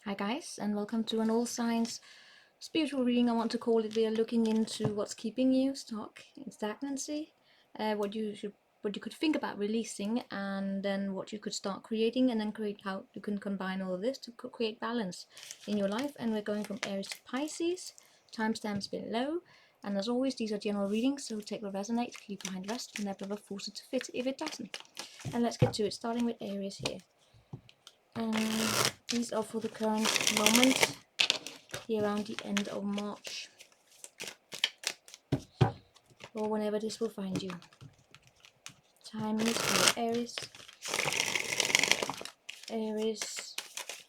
Hi guys, and welcome to an all signs spiritual reading. I want to call it. We are looking into what's keeping you stuck in stagnancy, what you could think about releasing, and then what you could start creating, and then create how you can combine all of this to create balance in your life. And we're going from Aries to Pisces. Timestamps below. And as always, these are general readings, so take what resonates, leave behind rest, and never force it to fit if it doesn't. And let's get to it, starting with Aries here. And these are for the current moment, here around the end of March, or whenever this will find you. Timings for Aries. Aries,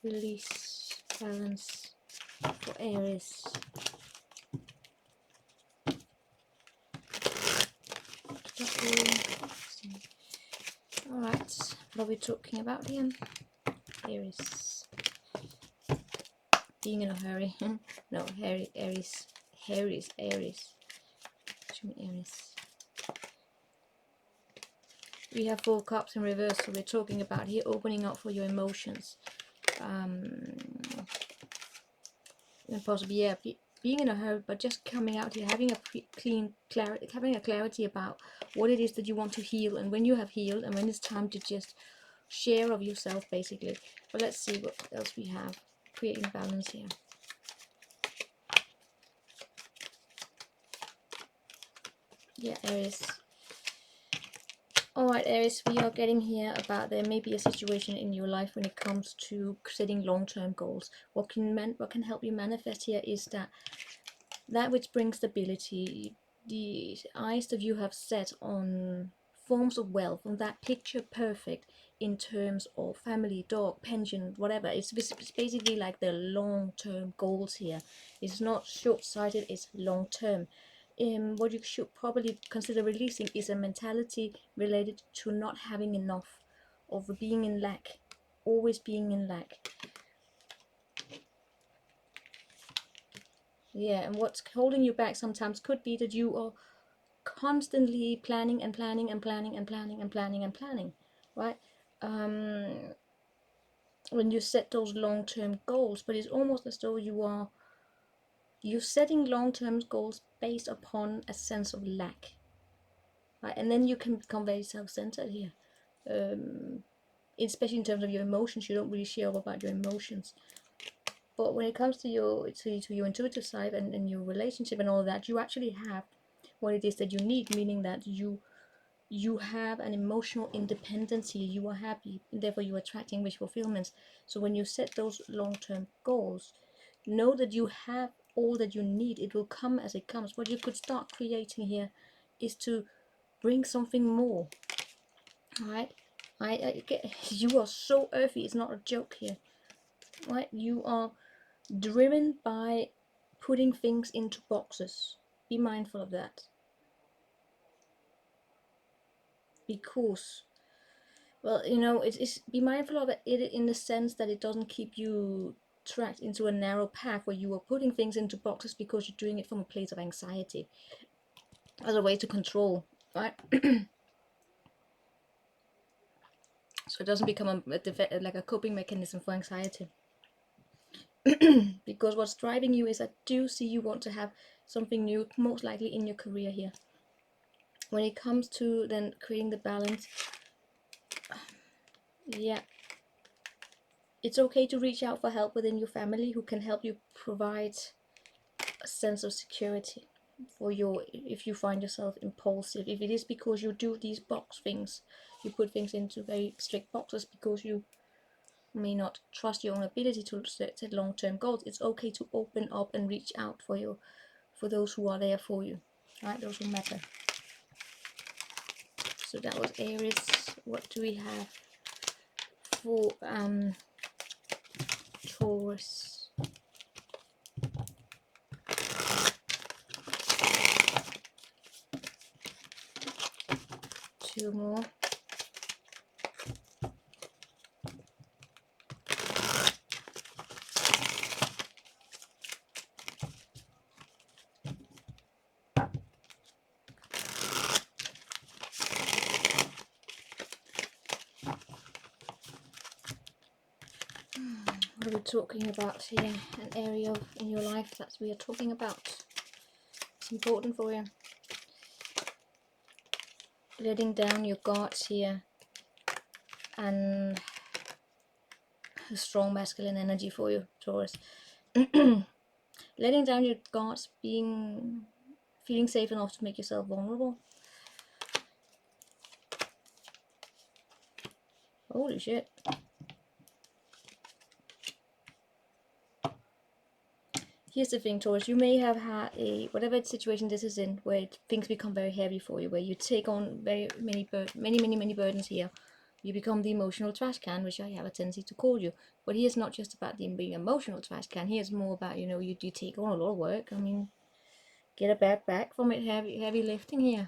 release, balance for Aries. Alright, what are we talking about here? Aries. Being in a hurry. No, Aries. Aries. Aries. We have 4 cups in reverse, so we're talking about here opening up for your emotions. And possibly, yeah, being in a hurry, but just coming out here, having a clarity about what it is that you want to heal, and when you have healed, and when it's time to just share of yourself, basically. But let's see what else we have. Creating balance here. Yeah, Aries. Alright, Aries, we are getting here about there may be a situation in your life when it comes to setting long-term goals. What can help you manifest here is that which brings stability, the eyes that you have set on forms of wealth, on that picture perfect in terms of family, dog, pension, whatever. It's basically like the long-term goals here. It's not short-sighted, it's long-term. What you should probably consider releasing is a mentality related to not having enough, of being in lack, always being in lack. Yeah, and what's holding you back sometimes could be that you are constantly planning and planning and planning and planning and planning and planning, right? When you set those long-term goals, but it's almost as though you're setting long-term goals based upon a sense of lack, right? And then you can become very self-centered here, especially in terms of your emotions. You don't really share all about your emotions. But when it comes to your intuitive side and your relationship and all of that, you actually have what it is that you need, meaning that you have an emotional independence here. You are happy, and therefore you are attracting wish fulfillments. So when you set those long-term goals, know that you have all that you need. It will come as it comes. What you could start creating here is to bring something more. Right? You are so earthy. It's not a joke here. Right? You are driven by putting things into boxes. Be mindful of that. Because, well, you know, it's be mindful of it in the sense that it doesn't keep you trapped into a narrow path where you are putting things into boxes because you're doing it from a place of anxiety as a way to control, right? So it doesn't become like a coping mechanism for anxiety. Because what's driving you is I do see you want to have something new, most likely in your career here. When it comes to then creating the balance, yeah, it's okay to reach out for help within your family who can help you provide a sense of security for if you find yourself impulsive. If it is because you do these box things, you put things into very strict boxes because you may not trust your own ability to set long-term goals, it's okay to open up and reach out for those who are there for you, right? Those who matter. So that was Aries. What do we have for Taurus? Two more. What are we talking about here, an area in your life that we are talking about. It's important for you. Letting down your guards here, and a strong masculine energy for you, Taurus. Letting down your guards, feeling safe enough to make yourself vulnerable. Holy shit. Here's the thing, Taurus, you may have had whatever situation this is in, where things become very heavy for you, where you take on very many burdens here. You become the emotional trash can, which I have a tendency to call you. But here's not just about being emotional trash can. Here's more about, you know, you do take on a lot of work. I mean, get a bad back from it, heavy lifting here.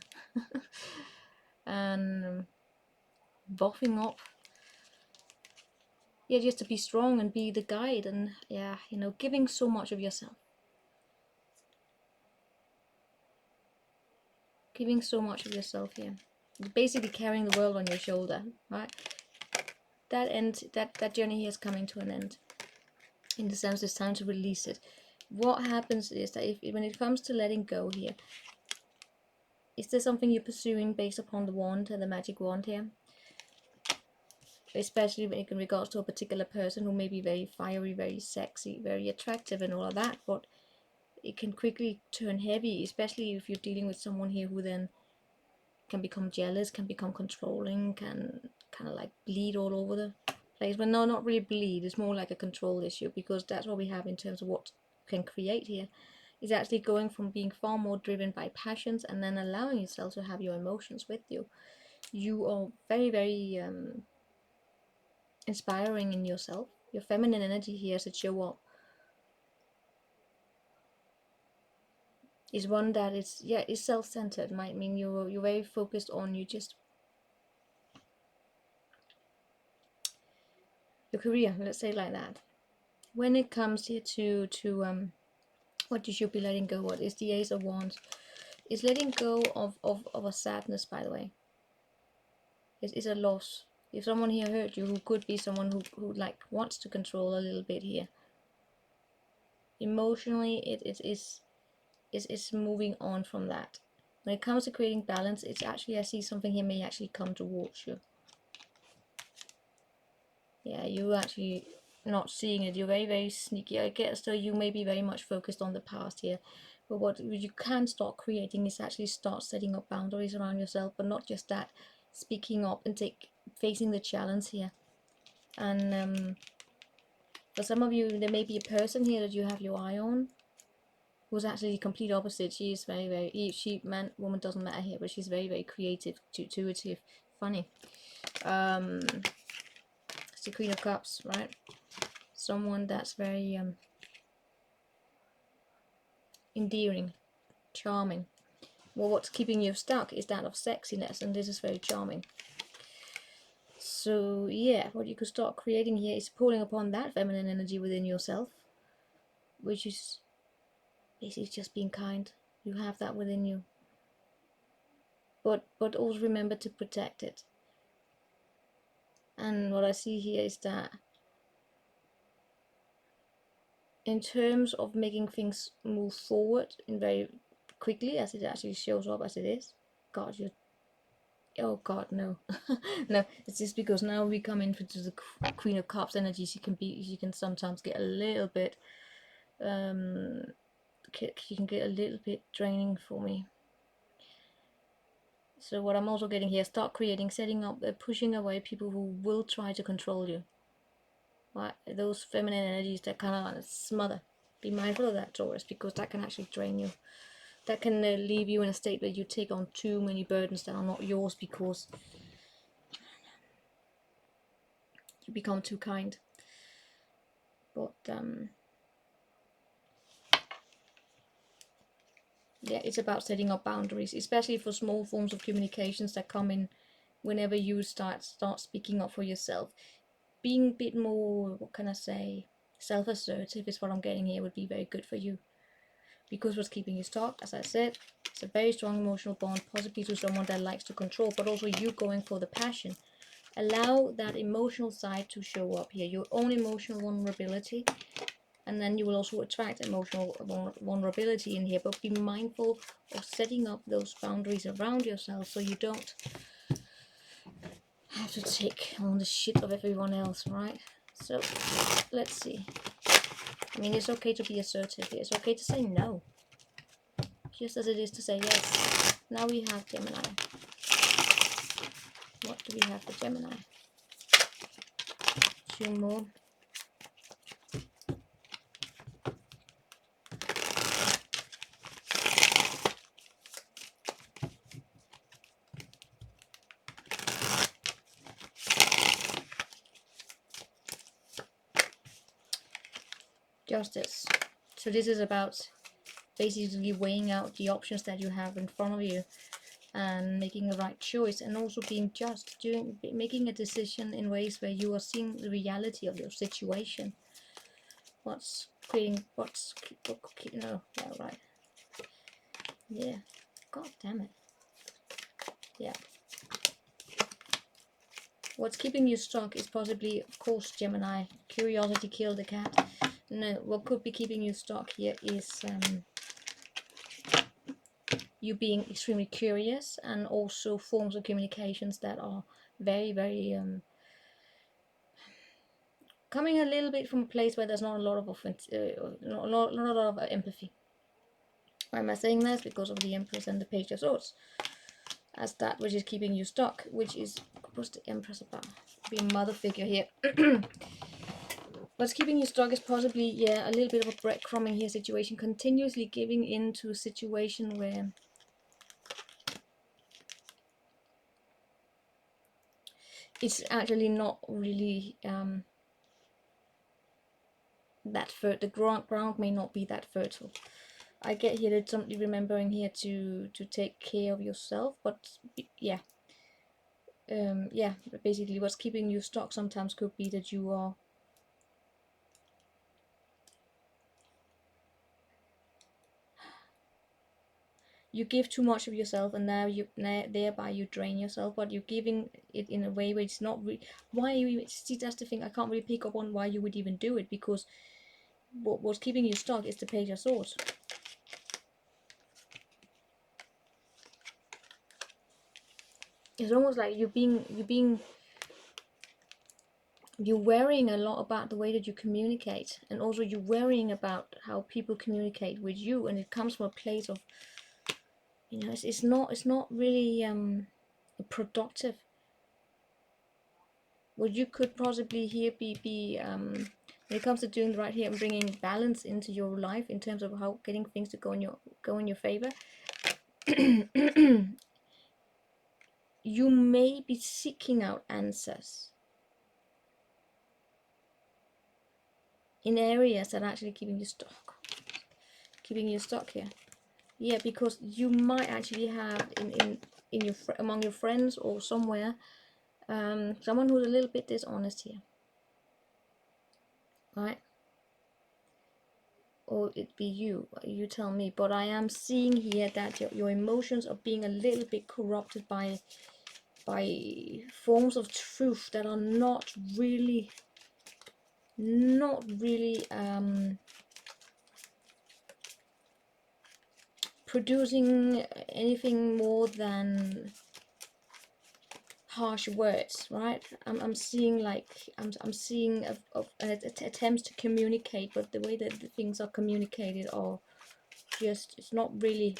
And buffing up. Yeah, just to be strong and be the guide, and yeah, you know, giving so much of yourself. Giving so much of yourself here. You're basically carrying the world on your shoulder, right? That journey here is coming to an end. In the sense, it's time to release it. What happens is that when it comes to letting go here, is there something you're pursuing based upon the wand and the magic wand here? Especially in regards to a particular person who may be very fiery, very sexy, very attractive and all of that, but it can quickly turn heavy, especially if you're dealing with someone here who then can become jealous, can become controlling, can kind of like bleed all over the place. But no, not really bleed, it's more like a control issue, because that's what we have in terms of what can create here. Is actually going from being far more driven by passions and then allowing yourself to have your emotions with you. You are very, very inspiring in yourself. Your feminine energy here should show up. Is one that is, yeah, is self-centered. Might mean you're very focused on your career, let's say like that. When it comes here to what you should be letting go, what is the Ace of Wands? Is letting go of a sadness, by the way. It's a loss. If someone here hurt you, who could be someone who like wants to control a little bit here, emotionally it's moving on from that. When it comes to creating balance, it's actually, I see something here may actually come towards you. Yeah, you actually not seeing it. You're very, very sneaky. I guess so. You may be very much focused on the past here, but what you can start creating is actually start setting up boundaries around yourself. But not just that, speaking up and facing the challenge here. And for some of you, there may be a person here that you have your eye on, who's actually the complete opposite. She is very, very, woman doesn't matter here, but she's very, very creative, intuitive, funny. It's the Queen of Cups, right? Someone that's very endearing, charming. Well, what's keeping you stuck is that of sexiness, and this is very charming. So yeah, what you could start creating here is pulling upon that feminine energy within yourself, which is basically just being kind. You have that within you, but also remember to protect it. And what I see here is that in terms of making things move forward in very quickly, as it actually shows up as it is, God, you're, oh God, no. No, it's just because now we come into the Queen of Cups energy. She can sometimes get a little bit she can get a little bit draining for me. So what I'm also getting here, start creating, setting up, pushing away people who will try to control you. Right? Those feminine energies that kind of like smother. Be mindful of that, Taurus, because that can actually drain you. That can leave you in a state where you take on too many burdens that are not yours because you become too kind. But yeah, it's about setting up boundaries, especially for small forms of communications that come in whenever you start speaking up for yourself. Being a bit more, what can I say, self-assertive is what I'm getting here, would be very good for you. Because what's keeping you stuck, as I said, it's a very strong emotional bond, possibly to someone that likes to control, but also you going for the passion Allow that emotional side to show up here, your own emotional vulnerability, and then you will also attract emotional vulnerability in here. But be mindful of setting up those boundaries around yourself so you don't have to take on the shit of everyone else, right? So let's see. I mean, it's okay to be assertive here. It's okay to say no, just as it is to say yes. Now we have Gemini. What do we have for Gemini? Two more. Justice. So this is about basically weighing out the options that you have in front of you and making the right choice, and also being just, making a decision in ways where you are seeing the reality of your situation. What's creating, no, yeah, right. Yeah, god damn it. Yeah. What's keeping you stuck is possibly, of course, Gemini. Curiosity killed the cat. No, what could be keeping you stuck here is you being extremely curious, and also forms of communications that are very, very coming a little bit from a place where there's not a lot of not a lot of empathy. Why am I saying this? Because of the Empress and the Page of Swords, as that which is keeping you stuck, which is, what's the Empress about? Be a mother figure here. What's keeping you stuck is possibly, yeah, a little bit of a breadcrumbing here situation, continuously giving into a situation where it's actually not really that fertile. The ground may not be that fertile. I get here that somebody remembering here to take care of yourself, but yeah, yeah, basically what's keeping you stuck sometimes could be that you give too much of yourself, and now thereby you drain yourself, but you're giving it in a way where it's not really, why you even, see, that's the thing, I can't really pick up on why you would even do it, because what's keeping you stuck is the Page of Swords. It's almost like you're worrying a lot about the way that you communicate, and also you're worrying about how people communicate with you, and it comes from a place of, you know, it's not really productive. What you could possibly here be when it comes to doing the right here and bringing balance into your life in terms of how getting things to go in your favor. You may be seeking out answers in areas that are actually keeping you stuck here. Yeah, because you might actually have in your among your friends or somewhere someone who's a little bit dishonest here, right? Or it be you tell me, but I am seeing here that your emotions are being a little bit corrupted by forms of truth that are not really producing anything more than harsh words, right? I'm seeing like I'm seeing attempts to communicate, but the way that the things are communicated are just, it's not really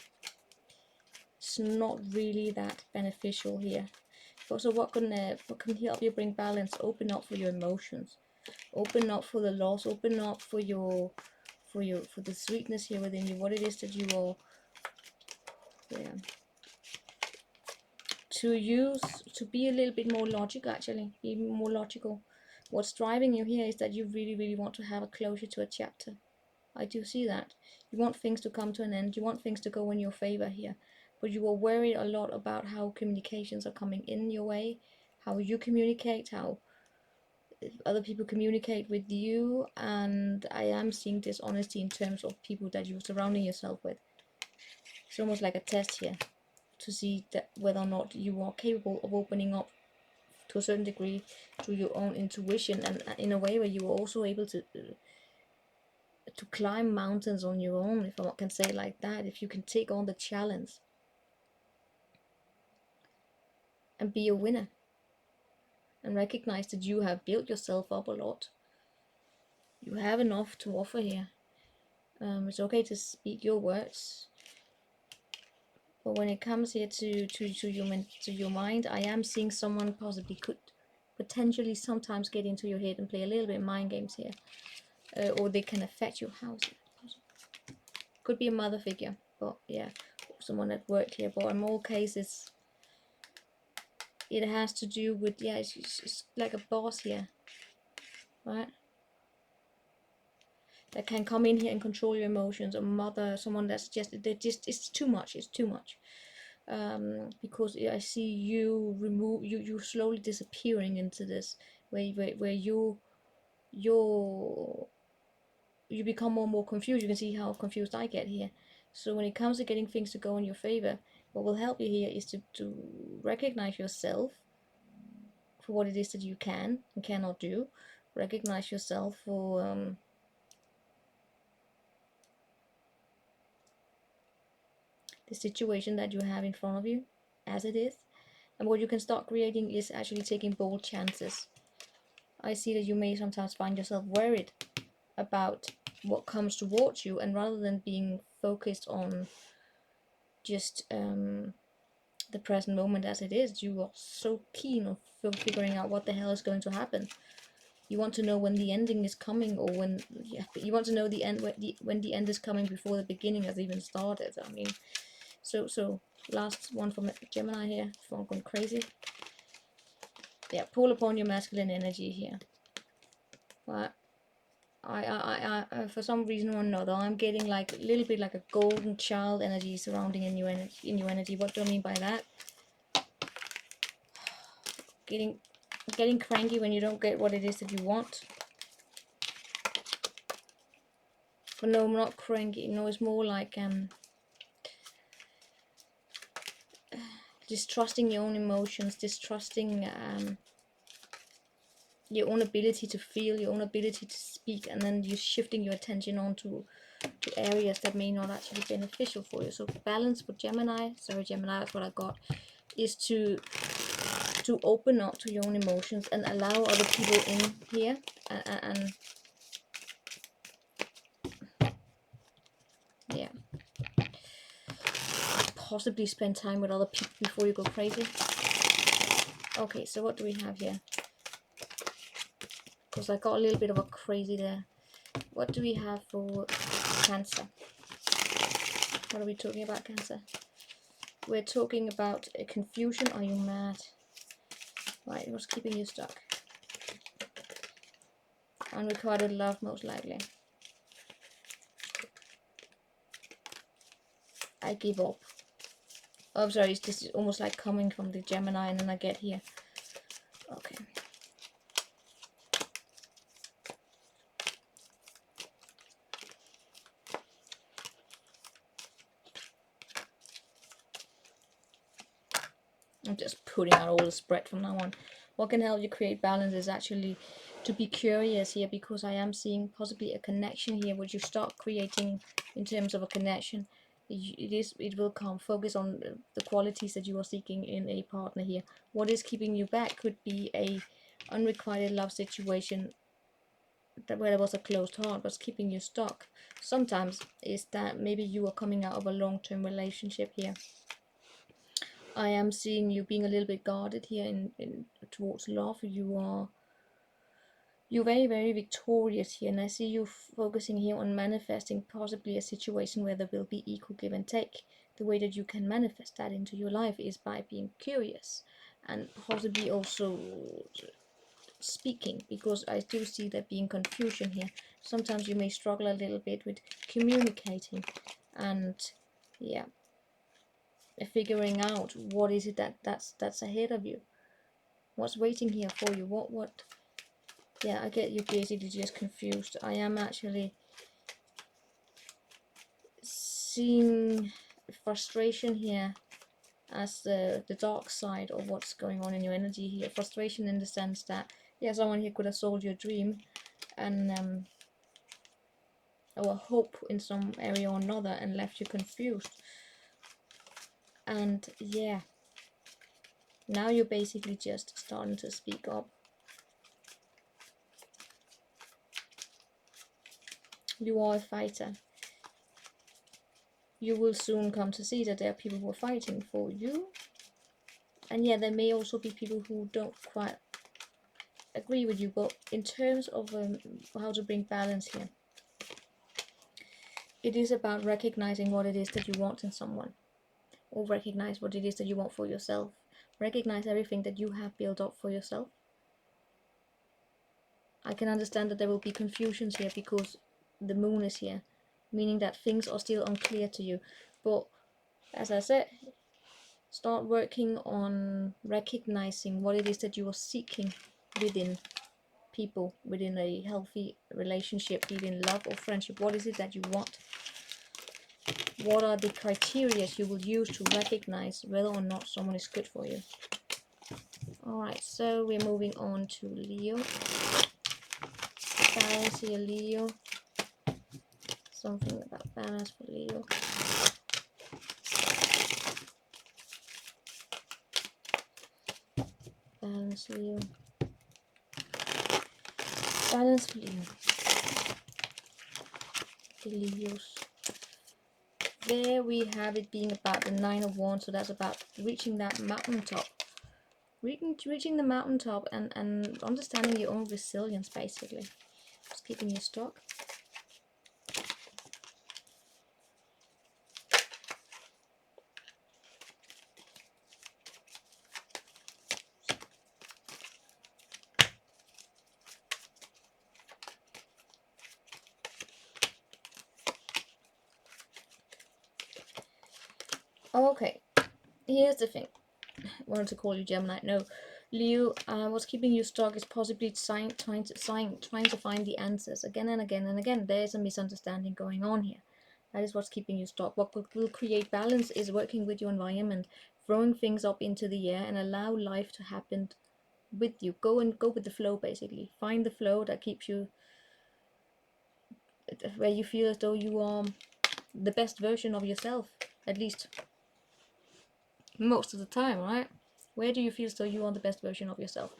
that beneficial here. So what can help you bring balance? Open up for your emotions, open up for the loss, open up for the sweetness here within you, what it is that you are, yeah, to use, to be a little bit more logical, actually be more logical. What's driving you here is that you really want to have a closure to a chapter. I do see that you want things to come to an end, you want things to go in your favor here, but you are worried a lot about how communications are coming in your way, how you communicate, how other people communicate with you, and I am seeing dishonesty in terms of people that you're surrounding yourself with. It's almost like a test here to see that whether or not you are capable of opening up to a certain degree to your own intuition, and in a way where you are also able to climb mountains on your own, if I can say it like that, if you can take on the challenge and be a winner and recognize that you have built yourself up a lot. You have enough to offer here. It's okay to speak your words, but when it comes here to your mind, I am seeing someone possibly could potentially sometimes get into your head and play a little bit mind games here, or they can affect your house. Could be a mother figure, but yeah, someone at work here. But in all cases, it has to do with, yeah, it's like a boss here, right? That can come in here and control your emotions, or mother, someone that's just it's too much. It's too much. Because I see you slowly disappearing into this, where you become more and more confused. You can see how confused I get here. So when it comes to getting things to go in your favor, what will help you here is to recognize yourself for what it is that you can and cannot do. Recognize yourself for the situation that you have in front of you as it is. And what you can start creating is actually taking bold chances. I see that you may sometimes find yourself worried about what comes towards you, and rather than being focused on just the present moment as it is, you are so keen on figuring out what the hell is going to happen. You want to know when the ending is coming, or when you want to know the end, when the end is coming before the beginning has even started. I mean, so last one from Gemini here, before I'm going crazy. Yeah, pull upon your masculine energy here. Right. I for some reason or another, I'm getting like a little bit like a golden child energy surrounding in your energy. What do I mean by that? Getting cranky when you don't get what it is that you want. But no, I'm not cranky. No, it's more like distrusting your own emotions, distrusting your own ability to feel, your own ability to speak, and then you're shifting your attention onto areas that may not actually be beneficial for you. So balance for Gemini, that's what I got, is to open up to your own emotions and allow other people in here, and yeah, possibly spend time with other people before you go crazy. Okay, so what do we have here? Because I got a little bit of a crazy there. What do we have for Cancer? What are we talking about, Cancer? We're talking about a confusion. Are you mad? Right, what's keeping you stuck? Unrequited love, most likely. I give up. Oh, I'm sorry, this is almost like coming from the Gemini, and then I get here. Okay. I'm just putting out all the spread from now on. What can help you create balance is actually to be curious here, because I am seeing possibly a connection here. What you start creating in terms of a connection, it will come. Focus on the qualities that you are seeking in a partner here. What is keeping you back could be a unrequited love situation where there was a closed heart, what's keeping you stuck. Sometimes is that maybe you are coming out of a long-term relationship here. I am seeing you being a little bit guarded here in towards love. You're very, very victorious here, and I see you focusing here on manifesting possibly a situation where there will be equal give and take. The way that you can manifest that into your life is by being curious, and possibly also speaking, because I do see there being confusion here. Sometimes you may struggle a little bit with communicating, and yeah, figuring out what is it that's ahead of you, what's waiting here for you. What yeah, I get you basically just confused. I am actually seeing frustration here as the dark side of what's going on in your energy here. Frustration in the sense that, yeah, someone here could have sold your dream and or hope in some area or another and left you confused. And yeah, now you're basically just starting to speak up. You are a fighter. You will soon come to see that there are people who are fighting for you. And yeah, there may also be people who don't quite agree with you, but in terms of how to bring balance here, it is about recognizing what it is that you want in someone, or recognize what it is that you want for yourself. Recognize everything that you have built up for yourself. I can understand that there will be confusions here because the moon is here, meaning that things are still unclear to you. But as I said, start working on recognizing what it is that you are seeking within people, within a healthy relationship, be it in love or friendship. What is it that you want? What are the criteria you will use to recognize whether or not someone is good for you? Alright, so we're moving on to Leo. Balance here, Leo. Something about balance for Leo. Balance, Leo. Balance for Leo. The Leos. There we have it being about the 9 of Wands, so that's about reaching that mountaintop. Reaching the mountaintop and understanding your own resilience, basically. Just keeping your stock. Okay, here's the thing. I wanted to call you Gemini. No, Leo, what's keeping you stuck is possibly trying to find the answers again and again and again. There's a misunderstanding going on here. That is what's keeping you stuck. What will create balance is working with your environment, throwing things up into the air and allow life to happen with you. Go with the flow, basically. Find the flow that keeps you, where you feel as though you are the best version of yourself, at least most of the time, right? Where do you feel so you are the best version of yourself?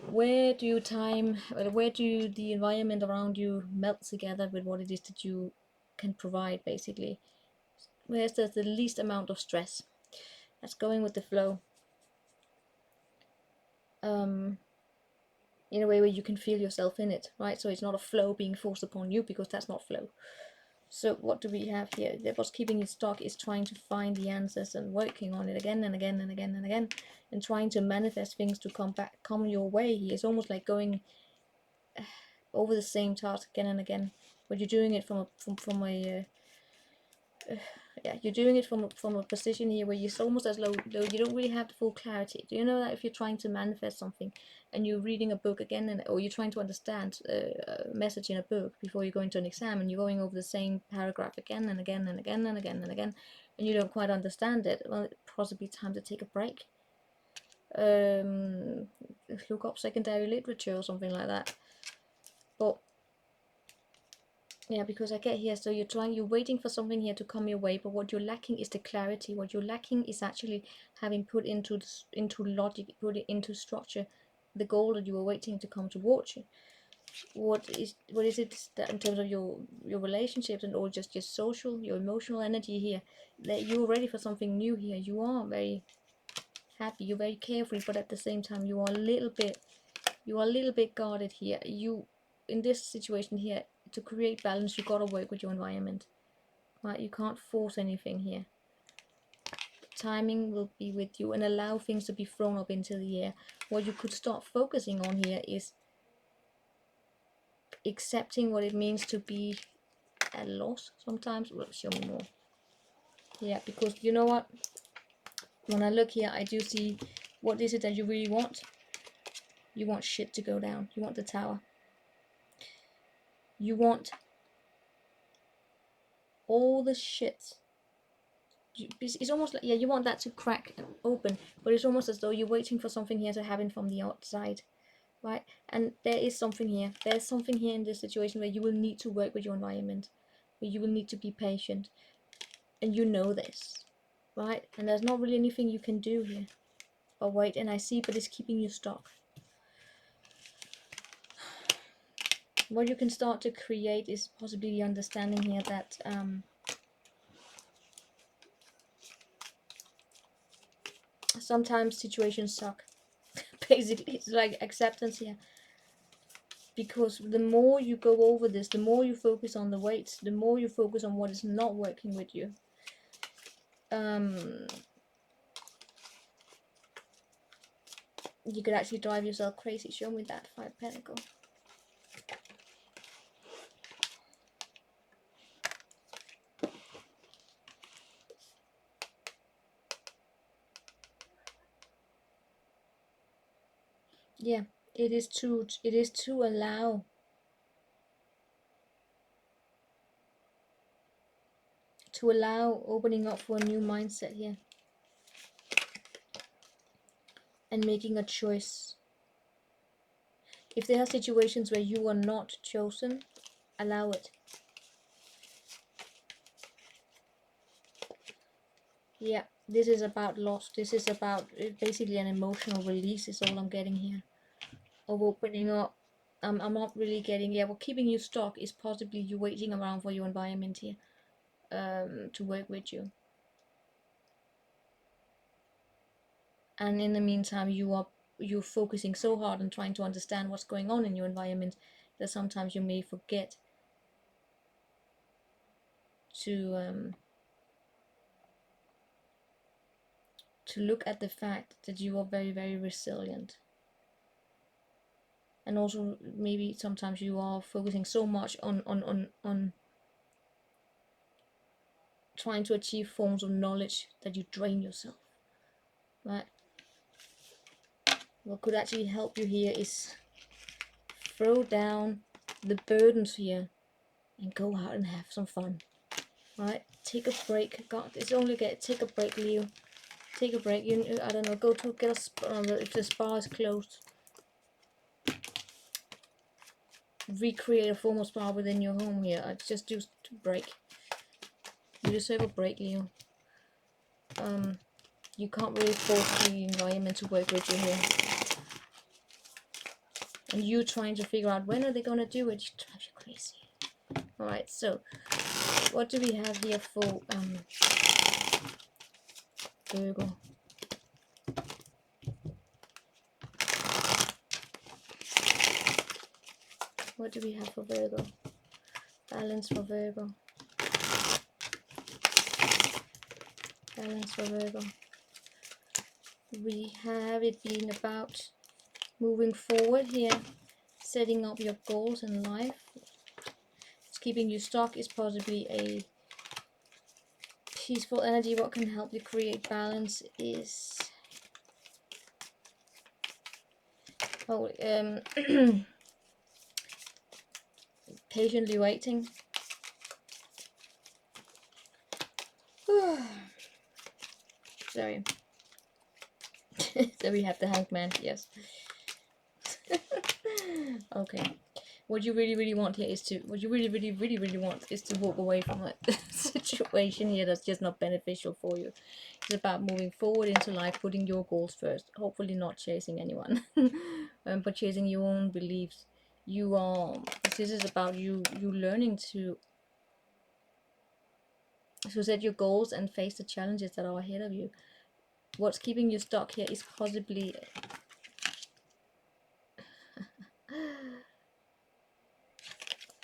Where do the environment around you melt together with what it is that you can provide, basically? Where's there's the least amount of stress? That's going with the flow. In a way where you can feel yourself in it, right? So it's not a flow being forced upon you, because that's not flow. So what do we have here? What's keeping you stuck is trying to find the answers and working on it again and again and again and again, and trying to manifest things to come your way. It's almost like going over the same task again and again, but you're doing it from a position here where you're almost as though you don't really have the full clarity. Do you know that if you're trying to manifest something and you're reading a book again, or you're trying to understand a message in a book before you go into an exam, and you're going over the same paragraph again and again and again and again and again, and you don't quite understand it, well, it's possibly time to take a break. Look up secondary literature or something like that. But yeah, because I get here, so you're waiting for something here to come your way, but what you're lacking is the clarity. What you're lacking is actually having put into logic, put it into structure, the goal that you were waiting to come towards you. What is it that in terms of your relationships and or just your social, your emotional energy here, that you're ready for something new here. You are very happy, you're very carefree, but at the same time you are a little bit guarded here. You, in this situation here, to create balance, you gotta work with your environment, right? You can't force anything here. Timing will be with you, and allow things to be thrown up into the air. What you could start focusing on here is accepting what it means to be at loss sometimes. Well, show me more. Yeah, because you know what, when I look here, I do see what is it that you really want. You want shit to go down. You want the tower. You want all the shit it's almost like, yeah, you want that to crack open, but it's almost as though you're waiting for something here to happen from the outside, right? And there is something here. There's something here in this situation where you will need to work with your environment, where you will need to be patient, and you know this, right? And there's not really anything you can do here. Oh wait, and I see, but it's keeping you stuck. What you can start to create is possibly the understanding here that sometimes situations suck. Basically, it's like acceptance here. Because the more you go over this, the more you focus on the weights, the more you focus on what is not working with you. You could actually drive yourself crazy. Show me that 5 pentacle. Yeah, it is to allow opening up for a new mindset here and making a choice. If there are situations where you are not chosen, allow it. Yeah, this is about loss. This is about basically an emotional release is all I'm getting here. Of opening up. I'm not really getting, yeah, what keeping you stuck is possibly you waiting around for your environment here to work with you. And in the meantime, you're focusing so hard on trying to understand what's going on in your environment that sometimes you may forget to look at the fact that you are very, very resilient. And also maybe sometimes you are focusing so much on trying to achieve forms of knowledge that you drain yourself, right? What could actually help you here is throw down the burdens here and go out and have some fun, right? Take a break. God, it's only take a break, Leo. Take a break. You, I don't know. Go to get a spa if the spa is closed. Recreate a formal spa within your home here. I just do to break. You deserve a break, Leo. You can't really force the environment to work with you here. And you trying to figure out when are they gonna do it, it drives you crazy. Alright, so what do we have here for Virgo? What do we have for Virgo? Balance for Virgo. Balance for Virgo. We have it being about moving forward here, setting up your goals in life. It's keeping you stuck is possibly a peaceful energy. What can help you create balance is patiently waiting. Sorry. So we have the Hangman, yes. Okay. What you really want here is to, what you really want is to walk away from a situation here that's just not beneficial for you. It's about moving forward into life, putting your goals first. Hopefully not chasing anyone, but chasing your own beliefs. You are. This is about you learning to set your goals and face the challenges that are ahead of you. What's keeping you stuck here is possibly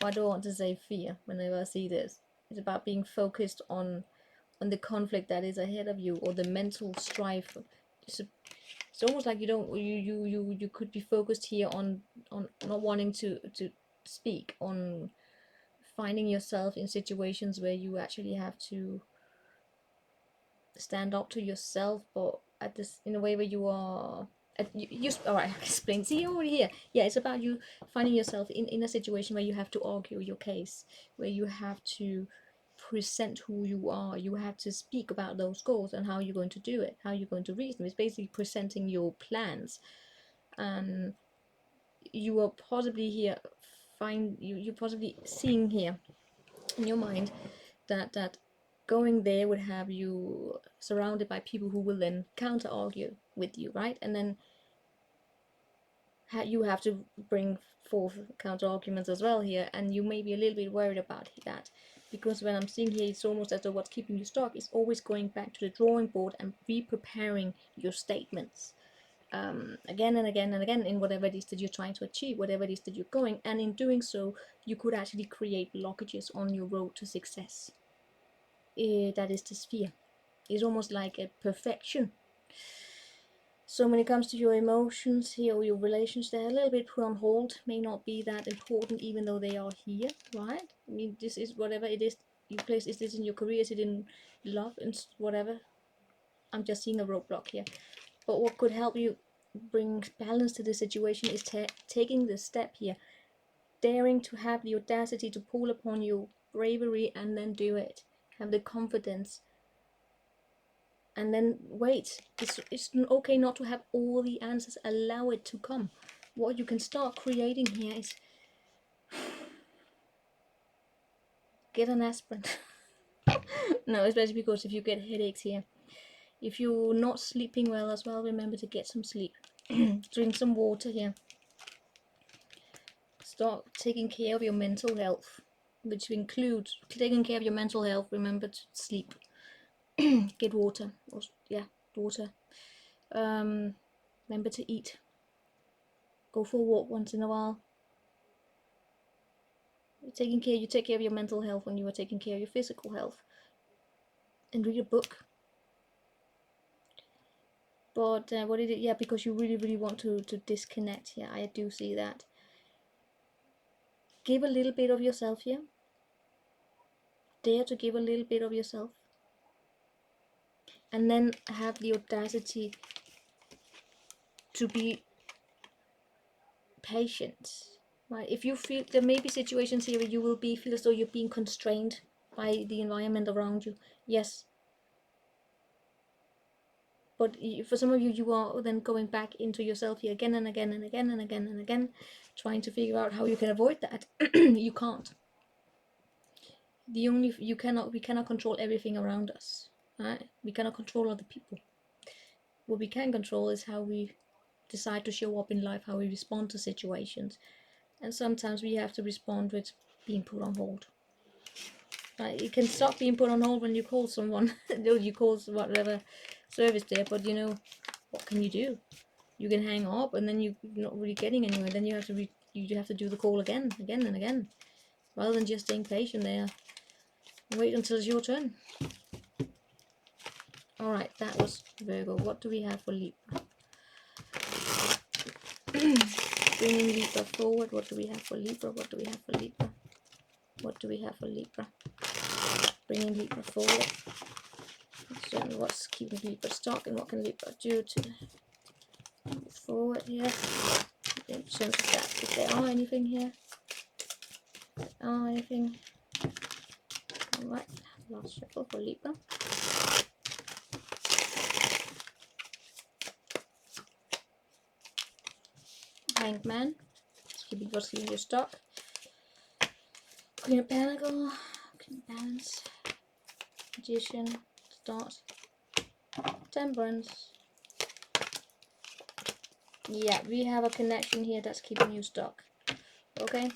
why do I want to say fear whenever I see this? It's about being focused on the conflict that is ahead of you, or the mental strife. It's almost like you could be focused here on not wanting to speak, on finding yourself in situations where you actually have to stand up to yourself, but at this in a way where you are all right, explain. See over here, yeah, it's about you finding yourself in a situation where you have to argue your case, where you have to present who you are. You have to speak about those goals and how you're going to do it, how you're going to reach them. It's basically presenting your plans. And you are possibly here you're possibly seeing here in your mind that going there would have you surrounded by people who will then counter argue with you, right? And then you have to bring forth counter arguments as well here, and you may be a little bit worried about that, because when I'm seeing here, it's almost as though what's keeping you stuck is always going back to the drawing board and re-preparing your statements again and again and again in whatever it is that you're trying to achieve, whatever it is that you're going, and in doing so you could actually create blockages on your road to success. That is this fear. It's almost like a perfection. So when it comes to your emotions here, or your relations, they're a little bit put on hold, may not be that important even though they are here, right? I mean, this is whatever it is you place. Is this in your career? Is it in love and whatever? I'm just seeing a roadblock here. But what could help you bring balance to the situation is taking the step here, daring to have the audacity to pull upon your bravery and then do it. Have the confidence, and then wait. It's okay not to have all the answers. Allow it to come. What you can start creating here is get an aspirin. No, especially because if you get headaches here, if you're not sleeping well as well, remember to get some sleep. Drink some water here. Start taking care of your mental health, which includes taking care of your mental health. Remember to sleep. Get water. Water. Remember to eat. Go for a walk once in a while. You take care of your mental health when you are taking care of your physical health. And read a book. But what is it? Yeah, because you really want to disconnect. Yeah, I do see that. Give a little bit of yourself here. Dare to give a little bit of yourself. And then have the audacity to be patient. Right? If you feel there may be situations here where you will feel as though you're being constrained by the environment around you. Yes. But for some of you, you are then going back into yourself here again and again and again and again and again, trying to figure out how you can avoid that. You can't. We cannot control everything around us. Right? We cannot control other people. What we can control is how we decide to show up in life, how we respond to situations. And sometimes we have to respond with being put on hold. Right? You can stop being put on hold when you call someone, you call whatever service there, but you know, what can you do? You can hang up and then you're not really getting anywhere. Then you have to do the call again and again, rather than just staying patient there. Wait until it's your turn. Alright, that was Virgo. What do we have for Libra? Bringing Libra forward. What do we have for Libra? What do we have for Libra? What do we have for Libra? Bringing Libra forward. So what's keeping Libra stuck and what can Libra do to move forward here? In terms of that, if there are anything here. Anything. Alright, last shuffle for Libra. Hanged Man. What's keeping you stuck? Queen of Pentacles. Queen of Balance. Magician. Start. Temperance. Yeah, we have a connection here that's keeping you stuck. Okay?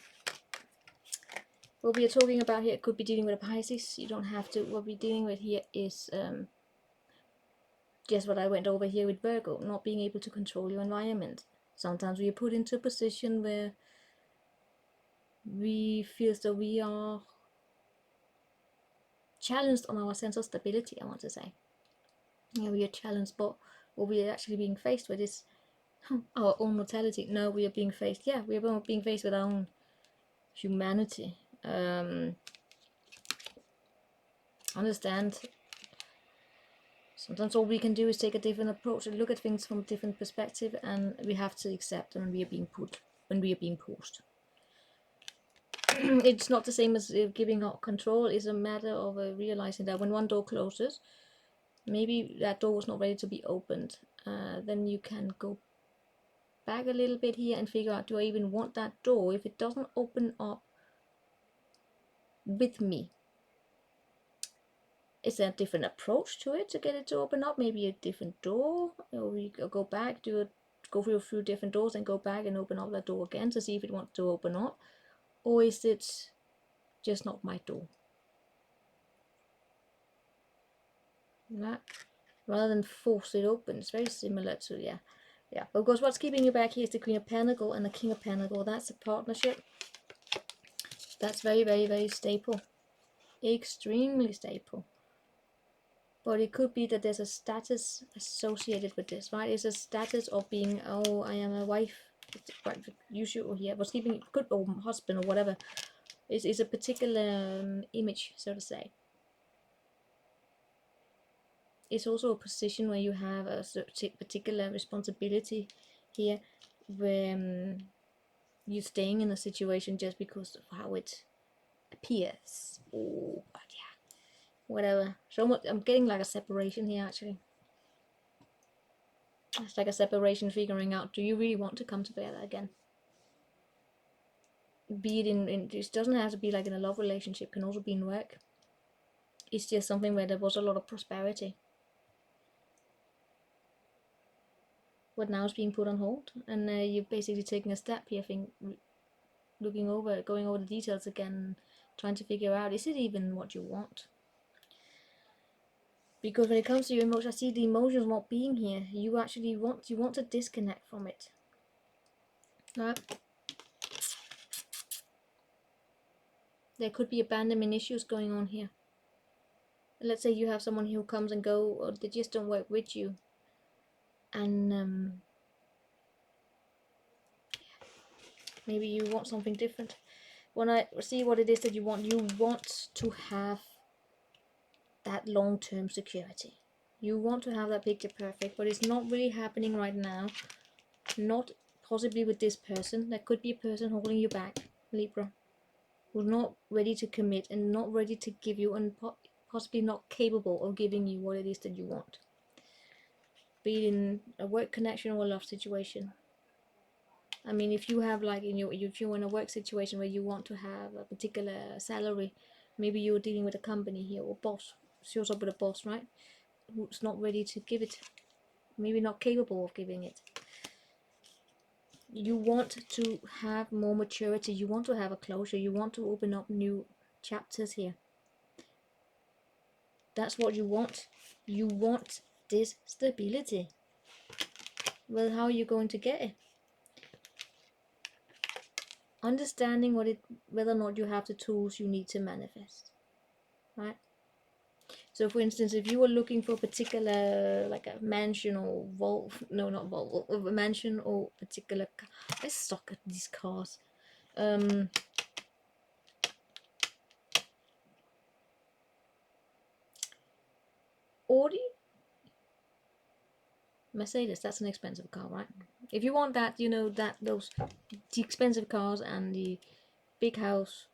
What we are talking about here could be dealing with a Pisces. You don't have to. What we're dealing with here is just what I went over here with Virgo. Not being able to control your environment. Sometimes we are put into a position where we feel that we are challenged on our sense of stability, I want to say. Yeah, we are challenged, but what we are actually being faced with is our own mortality. No, we are being faced, we are being faced with our own humanity. Understand, sometimes all we can do is take a different approach and look at things from a different perspective, and we have to accept when we are being forced. It's not the same as giving up control. It's a matter of realizing that when one door closes, maybe that door was not ready to be opened. Then you can go back a little bit here and figure out, do I even want that door? If it doesn't open up with me, is there a different approach to it to get it to open up? Maybe a different door, or we go back, go through a few different doors and go back and open up that door again to see if it wants to open up, or is it just not my door? Right? Rather than force it open, it's very similar to yeah. Because what's keeping you back here is the Queen of Pentacles and the King of Pentacles. That's a partnership. That's very, very, very stable, extremely stable. But it could be that there's a status associated with this, right? It's a status of being, oh, I am a wife. Usually here, what's keeping it, good, or husband or whatever. Is a particular image, so to say. It's also a position where you have a particular responsibility here, where you're staying in a situation just because of how it appears. Oh, but yeah, whatever. So I'm getting like a separation here, actually. It's like a separation, figuring out, do you really want to come together again? Be it in it doesn't have to be like in a love relationship, can also be in work. It's just something where there was a lot of prosperity, but now it's being put on hold, and you're basically taking a step here, going over the details again, trying to figure out, is it even what you want? Because when it comes to your emotions, I see the emotions not being here. You actually want to disconnect from it. Right? There could be abandonment issues going on here. Let's say you have someone who comes and go, or they just don't work with you, and maybe you want something different. When I see what it is that you want to have that long-term security. You want to have that picture perfect, but it's not really happening right now. Not possibly with this person. There could be a person holding you back, Libra, who's not ready to commit and not ready to give you, and possibly not capable of giving you what it is that you want. Be it in a work connection or a love situation. I mean, if you have like if you're in a work situation where you want to have a particular salary, maybe you're dealing with a company here, or boss, shows up with a boss, right, who's not ready to give it, maybe not capable of giving it. You want to have more maturity, you want to have a closure, you want to open up new chapters here. That's what you want. You want this stability. Well, how are you going to get it? Understanding whether or not you have the tools you need to manifest, right? So for instance, if you were looking for a particular, like a mansion or a mansion or particular, I suck at these cars. Audi, Mercedes, that's an expensive car, right? If you want that, you know, that the expensive cars and the big house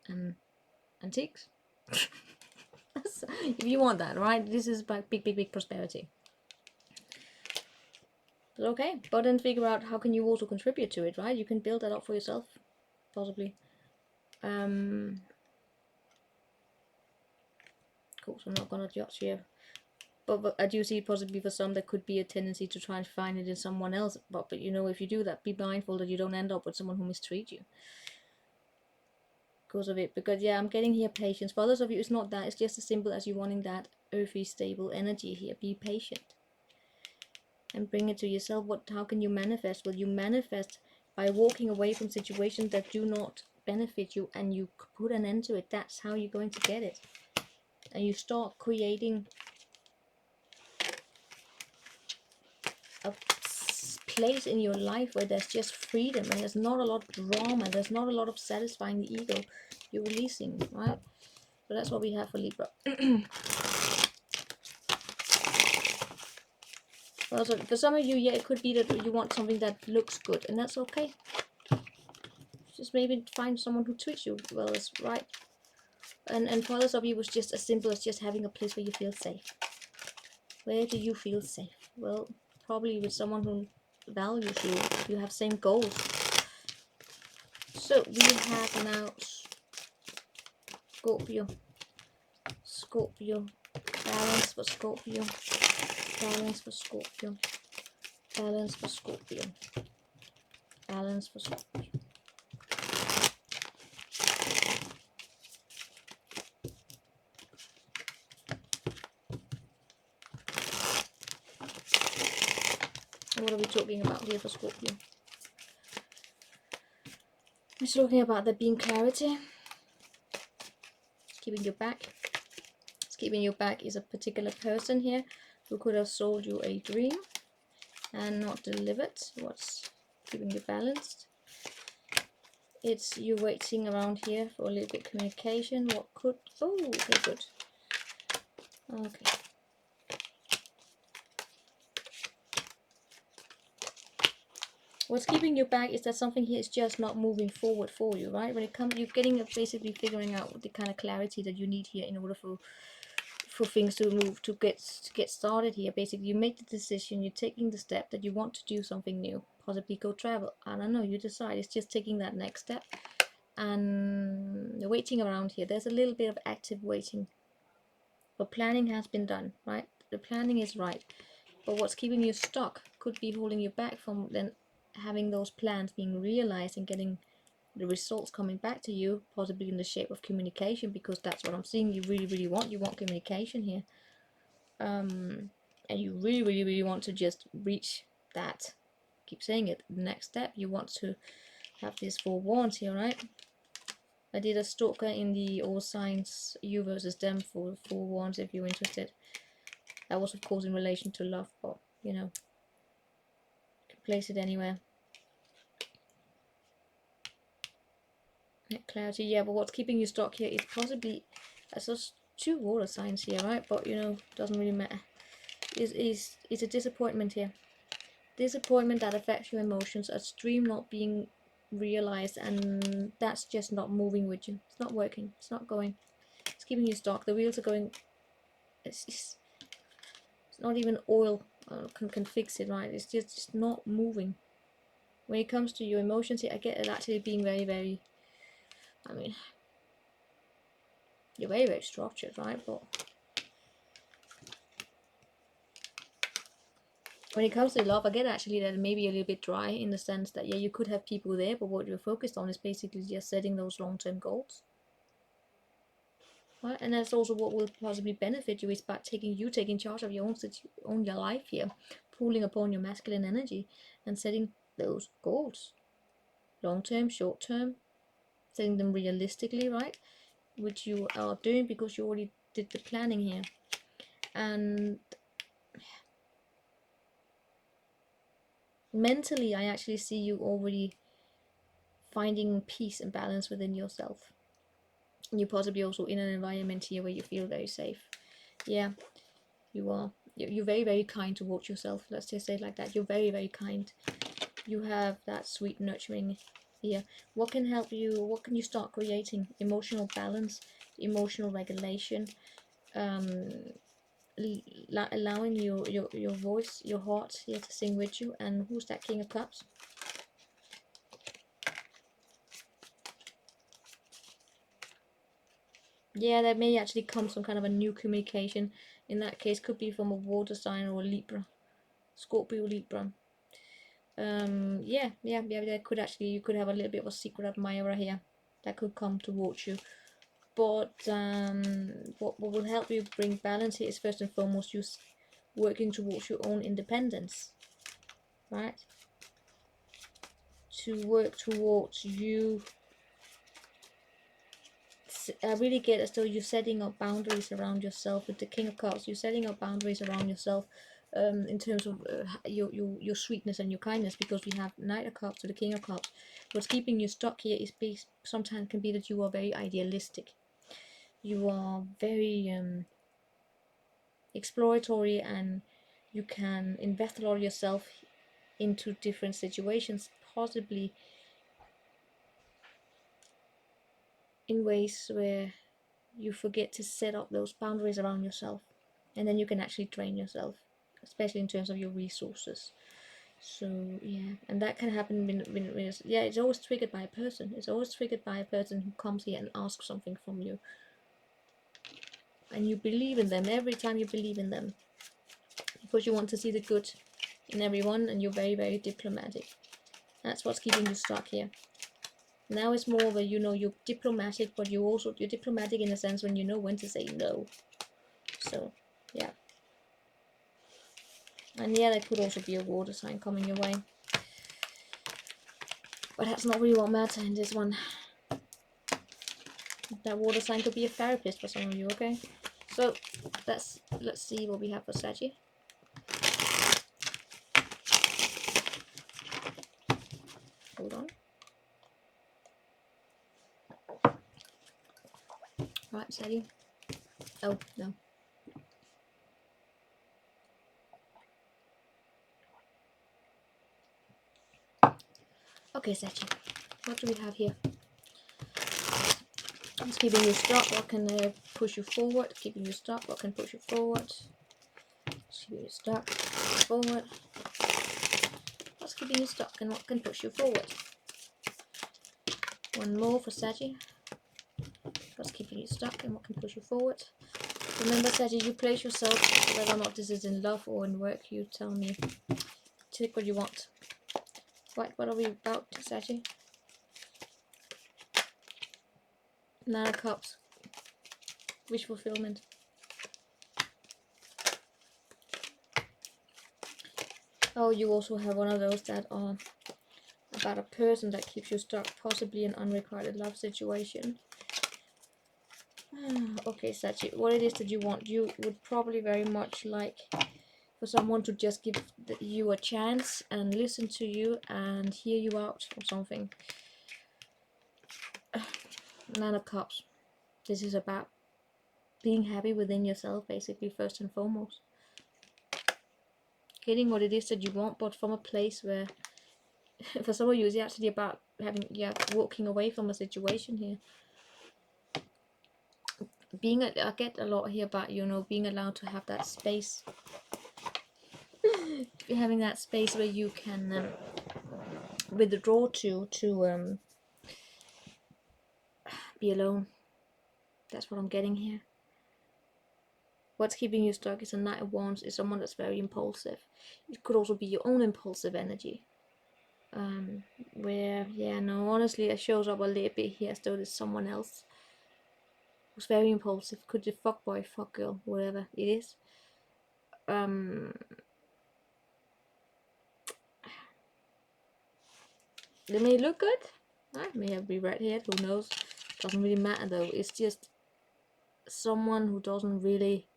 and antiques. If you want that, right? This is like big prosperity. Okay, but then figure out how can you also contribute to it, right? You can build that up for yourself, possibly. Of course, I'm not gonna judge here, but I do see possibly for some there could be a tendency to try and find it in someone else. But you know, if you do that, be mindful that you don't end up with someone who mistreats you because of it. Because yeah, I'm getting here patience. For others of you, it's not that. It's just as simple as you wanting that earthy, stable energy here. Be patient and bring it to yourself. How can you manifest? Well, you manifest by walking away from situations that do not benefit you, and you put an end to it. That's how you're going to get it. And you start creating a place in your life where there's just freedom and there's not a lot of drama, there's not a lot of satisfying the ego. You're releasing, right? So that's what we have for Libra. Also, for some of you, yeah, it could be that you want something that looks good, and that's okay. Just maybe find someone who treats you well, is right. And for others of you, it was just as simple as just having a place where you feel safe. Where do you feel safe? Well, probably with someone who values you. You have same goals. So we have now Scorpio. Scorpio. Balance for Scorpio. Balance for Scorpio. Balance for Scorpio. Balance for Scorpio. What are we talking about here for Scorpio? We're talking about there being clarity. It's keeping you back. It's keeping you back is a particular person here who could have sold you a dream and not delivered. What's keeping you balanced? It's you waiting around here for a little bit of communication. What could... Oh, okay, good. Okay. What's keeping you back is that something here is just not moving forward for you, right? When it comes, you're getting basically figuring out the kind of clarity that you need here in order for things to move, to get started here. Basically, you make the decision, you're taking the step that you want to do something new, possibly go travel. I don't know, you decide. It's just taking that next step, and you're waiting around here. There's a little bit of active waiting, but planning has been done, right? The planning is right, but what's keeping you stuck could be holding you back from then having those plans being realized and getting the results coming back to you, possibly in the shape of communication, because that's what I'm seeing you really want. You want communication here, and you really want to just reach that, keep saying it, the next step. You want to have these 4 wands here, right? I did a stalker in the all signs, you versus them, for 4 wands if you're interested. That was of course in relation to love, but you know, you can place it anywhere. Clarity, yeah, but what's keeping you stuck here is possibly, as just 2 water signs here, right? But you know, doesn't really matter. Is a disappointment here. Disappointment that affects your emotions, a dream not being realized, and that's just not moving with you. It's not working. It's not going. It's keeping you stuck. The wheels are going. It's not even oil can fix it, right? It's just not moving. When it comes to your emotions here, I get it actually being very, I mean, you're very structured, right? But when it comes to love, I get actually that it may be a little bit dry, in the sense that, yeah, you could have people there, but what you're focused on is basically just setting those long-term goals. Right? And that's also what will possibly benefit you, is by taking charge of your own your life here, pulling upon your masculine energy and setting those goals. Long-term, short-term, setting them realistically, right? Which you are doing because you already did the planning here. And mentally, I actually see you already finding peace and balance within yourself. And you're possibly also in an environment here where you feel very safe. Yeah, you are. You're very kind towards yourself. Let's just say it like that. You're very kind. You have that sweet nurturing here. What can help you? What can you start creating? Emotional balance, emotional regulation, allowing your voice, your heart here to sing with you. And who's that King of Cups? Yeah, there may actually come some kind of a new communication. In that case, could be from a water sign or a Libra, Scorpio, Libra. Yeah, there could actually, you could have a little bit of a secret admirer here that could come towards you. But what will help you bring balance here is first and foremost you working towards your own independence, right? To work towards you. I really get as though you're setting up boundaries around yourself. With the King of Cups, you're setting up boundaries around yourself in terms of your sweetness and your kindness, because we have Knight of Cups to the King of Cups. What's keeping you stuck here is sometimes can be that you are very idealistic. You are very exploratory, and you can invest a lot of yourself into different situations, possibly in ways where you forget to set up those boundaries around yourself, and then you can actually drain yourself, especially in terms of your resources. So yeah, and that can happen when it's always triggered by a person. It's always triggered by a person who comes here and asks something from you, and you believe in them every time. You believe in them because you want to see the good in everyone, and you're very, very diplomatic. That's what's keeping you stuck here. Now it's more of a, you're diplomatic, but you're diplomatic in a sense when you know when to say no. So yeah, and yeah, there could also be a water sign coming your way, but that's not really what matters in this one. That water sign could be a therapist for some of you. Okay, so let's see what we have for Saggy. Hold on. Right, Saggy. Oh no. Okay, Saggy. What do we have here? It's keeping you stuck. What can push you forward? Keeping you stuck. What can push you forward? It's keeping you stuck. Forward. What's keeping you stuck and what can push you forward? One more for Saggy. What's keeping you stuck and what can push you forward? Remember, Saggy, you place yourself, whether or not this is in love or in work, you tell me. Take what you want. What are we about, Saggy? Nine of Cups. Wish fulfillment. Oh, you also have one of those that are about a person that keeps you stuck, possibly an unrequited love situation. Okay, Saggy, what it is that you want? You would probably very much like for someone to just give you a chance and listen to you and hear you out or something. Nine of Cups. This is about being happy within yourself, basically, first and foremost. Getting what it is that you want, but from a place where, for some of you, it's actually about walking away from a situation here. I get a lot here about, being allowed to have that space. Having that space where you can withdraw to be alone. That's what I'm getting here. What's keeping you stuck is a Knight of Wands. Is someone that's very impulsive. It could also be your own impulsive energy. Where, honestly, it shows up a little bit here as though there's someone else who's very impulsive. Could be fuck boy, fuck girl, whatever it is. They may look good. I may have been right here, who knows. Doesn't really matter though. It's just someone who doesn't really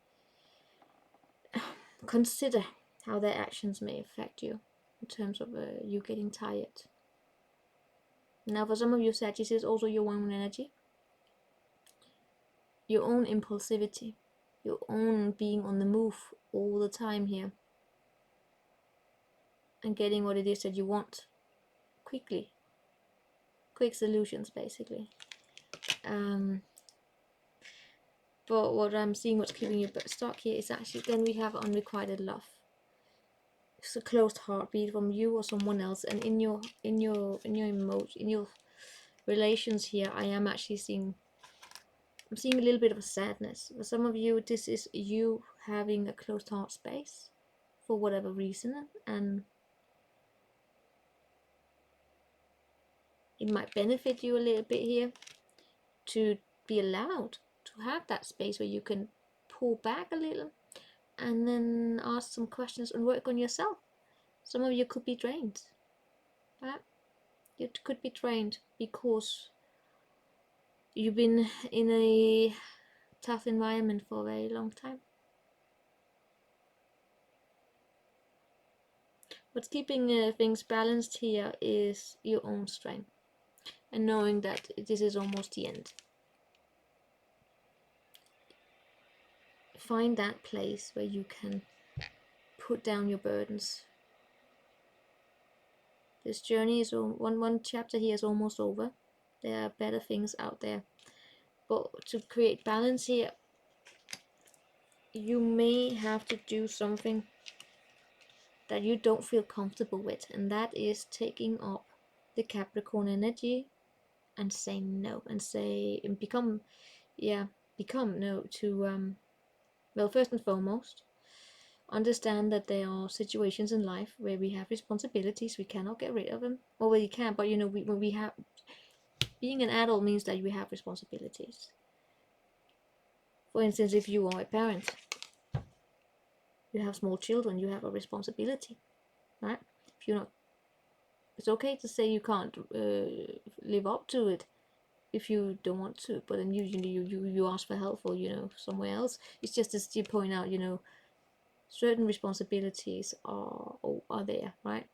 consider how their actions may affect you in terms of you getting tired. Now for some of you, Sagittarius, is also your own energy, your own impulsivity, your own being on the move all the time here and getting what it is that you want quickly. Quick solutions, basically. But what I'm seeing, what's keeping you stuck here, is actually, then we have unrequited love. It's a closed heartbeat from you or someone else, and in your relations here, I am actually seeing, I'm seeing a little bit of a sadness. For some of you, this is you having a closed heart space for whatever reason, and it might benefit you a little bit here to be allowed to have that space where you can pull back a little and then ask some questions and work on yourself. Some of you could be drained. Right? You could be drained because you've been in a tough environment for a very long time. What's keeping things balanced here is your own strength and knowing that this is almost the end. Find that place where you can put down your burdens. This journey is one chapter here is almost over. There are better things out there. But to create balance here, you may have to do something that you don't feel comfortable with, and that is taking up the Capricorn energy and say no, and become no to well, first and foremost, understand that there are situations in life where we have responsibilities, we cannot get rid of them, or well, you can, but you know, when we have, being an adult means that we have responsibilities. For instance, if you are a parent, you have small children, you have a responsibility, right? If you're not, it's okay to say you can't live up to it if you don't want to, but then you ask for help, or you know, somewhere else. It's just as you point out, you know, certain responsibilities are there, right?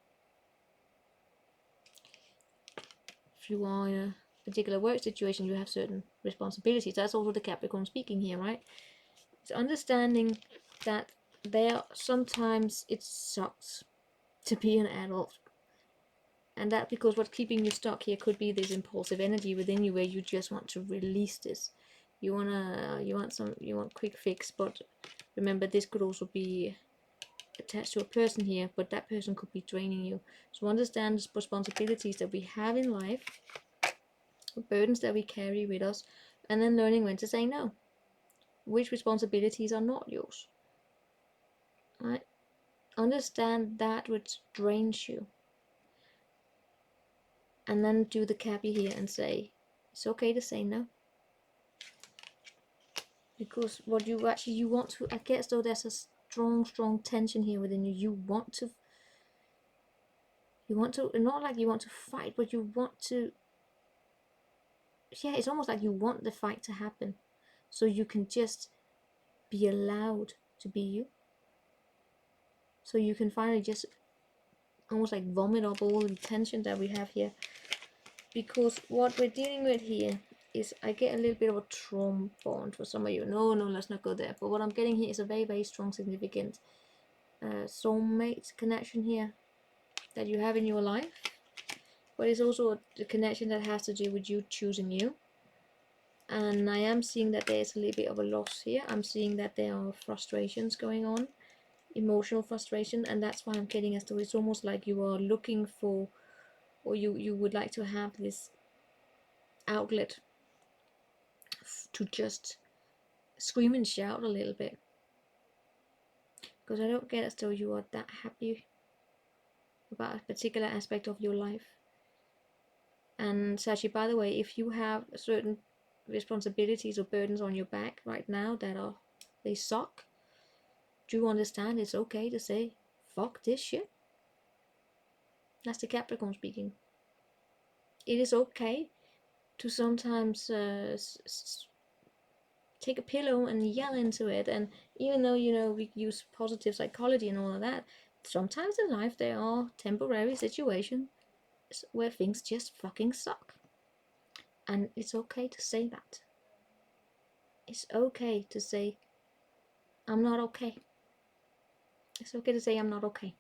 If you are in a particular work situation, you have certain responsibilities. That's also the Capricorn speaking here, right? It's understanding that there sometimes it sucks to be an adult, and that because what's keeping you stuck here could be this impulsive energy within you where you just want to release this. You want quick fix, but remember, this could also be attached to a person here, but that person could be draining you. So understand the responsibilities that we have in life, the burdens that we carry with us, and then learning when to say no. Which responsibilities are not yours, right? Understand that which drains you, and then do the Cappy here and say it's okay to say no. Because what you want to, I guess, though, there's a strong tension here within you. You want to, not like you want to fight, but you want to, yeah, it's almost like you want the fight to happen so you can just be allowed to be you, so you can finally just almost like vomit up all the tension that we have here. Because what we're dealing with here is, I get a little bit of a trauma bond for some of you. No, let's not go there. But what I'm getting here is a very strong, significant soulmate connection here that you have in your life. But it's also a connection that has to do with you choosing you. And I am seeing that there's a little bit of a loss here. I'm seeing that there are frustrations going on, emotional frustration, and that's why I'm getting as though it's almost like you are looking for, or you would like to have this outlet to just scream and shout a little bit. Because I don't get as though you are that happy about a particular aspect of your life. And Sashi, by the way, if you have certain responsibilities or burdens on your back right now that they suck, do understand it's okay to say fuck this shit. That's the Capricorn speaking. It is okay to sometimes take a pillow and yell into it. And even though, you know, we use positive psychology and all of that, sometimes in life there are temporary situations where things just fucking suck. And it's okay to say that. It's okay to say, I'm not okay. It's okay to say, I'm not okay.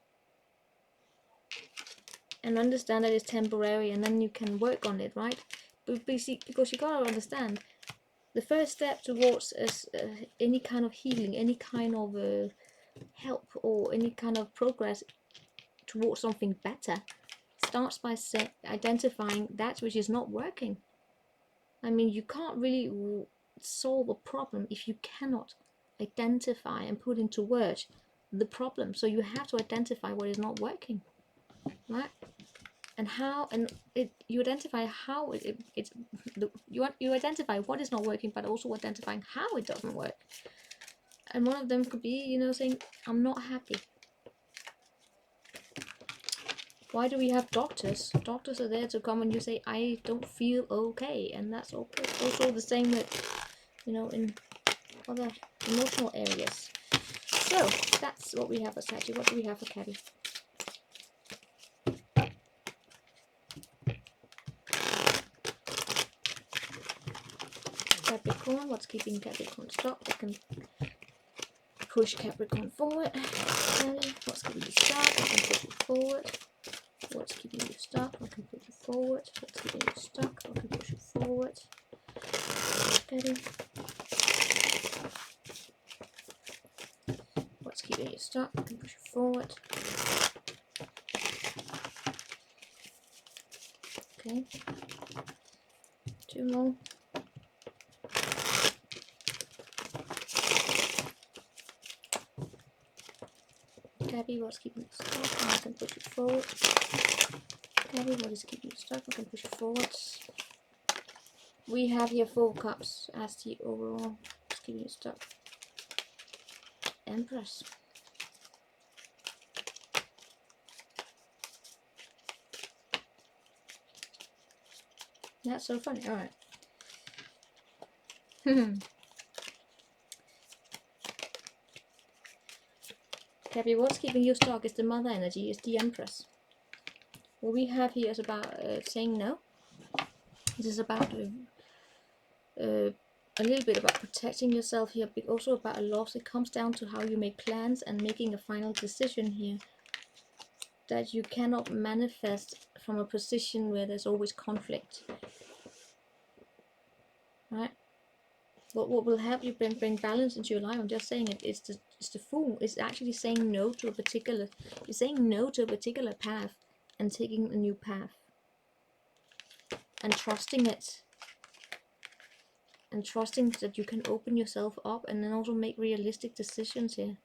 And understand that it's temporary, and then you can work on it, right? But because you gotta understand, the first step towards any kind of healing, any kind of help, or any kind of progress towards something better starts by identifying that which is not working. I mean, you can't really solve a problem if you cannot identify and put into words the problem. So you have to identify what is not working, right? And how, and you identify how you identify what is not working, but also identifying how it doesn't work. And one of them could be, you know, saying, I'm not happy. Why do we have doctors? Doctors are there to come and you say, I don't feel okay. And that's also the same with, you know, in other emotional areas. So that's what we have for Sagittarius. What do we have for Caddy? Capricorn. What's keeping Capricorn stuck? I can push Capricorn forward. Caddy. What's keeping you stuck? I can push you forward. What's keeping you stuck? I can push you forward. What's keeping you stuck? I can push you forward. Steady. What's keeping you stuck? You can push it forward. Okay. 2 more. Gabby, what's keeping you stuck? I can push it forward. Gabby, what is keeping you stuck? I can push it forward. We have here 4 cups as the overall. What's keeping you stuck? Empress. That's so funny. Alright. Gabby, what's keeping you stuck is the mother energy, is the Empress. What we have here is about saying no. This is about a little bit about protecting yourself here, but also about a loss. It comes down to how you make plans and making a final decision here. That you cannot manifest from a position where there's always conflict. Right? What will help you bring balance into your life? I'm just saying it's the Fool. It's actually saying no to a particular. You're saying no to a particular path and taking a new path. And trusting it. And trusting that you can open yourself up and then also make realistic decisions here.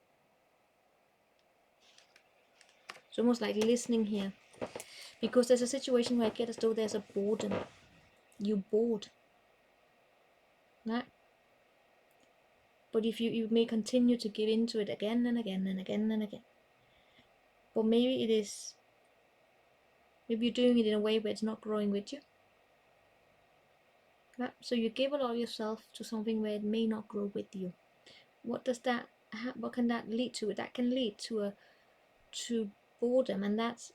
It's almost like listening here. Because there's a situation where I get as though there's a boredom. You're bored. Right? But if you may continue to give into it again and again and again and again. But maybe it is, maybe you're doing it in a way where it's not growing with you. Right? So you give a lot of yourself to something where it may not grow with you. What does that, what can that lead to? That can lead to boredom, and that's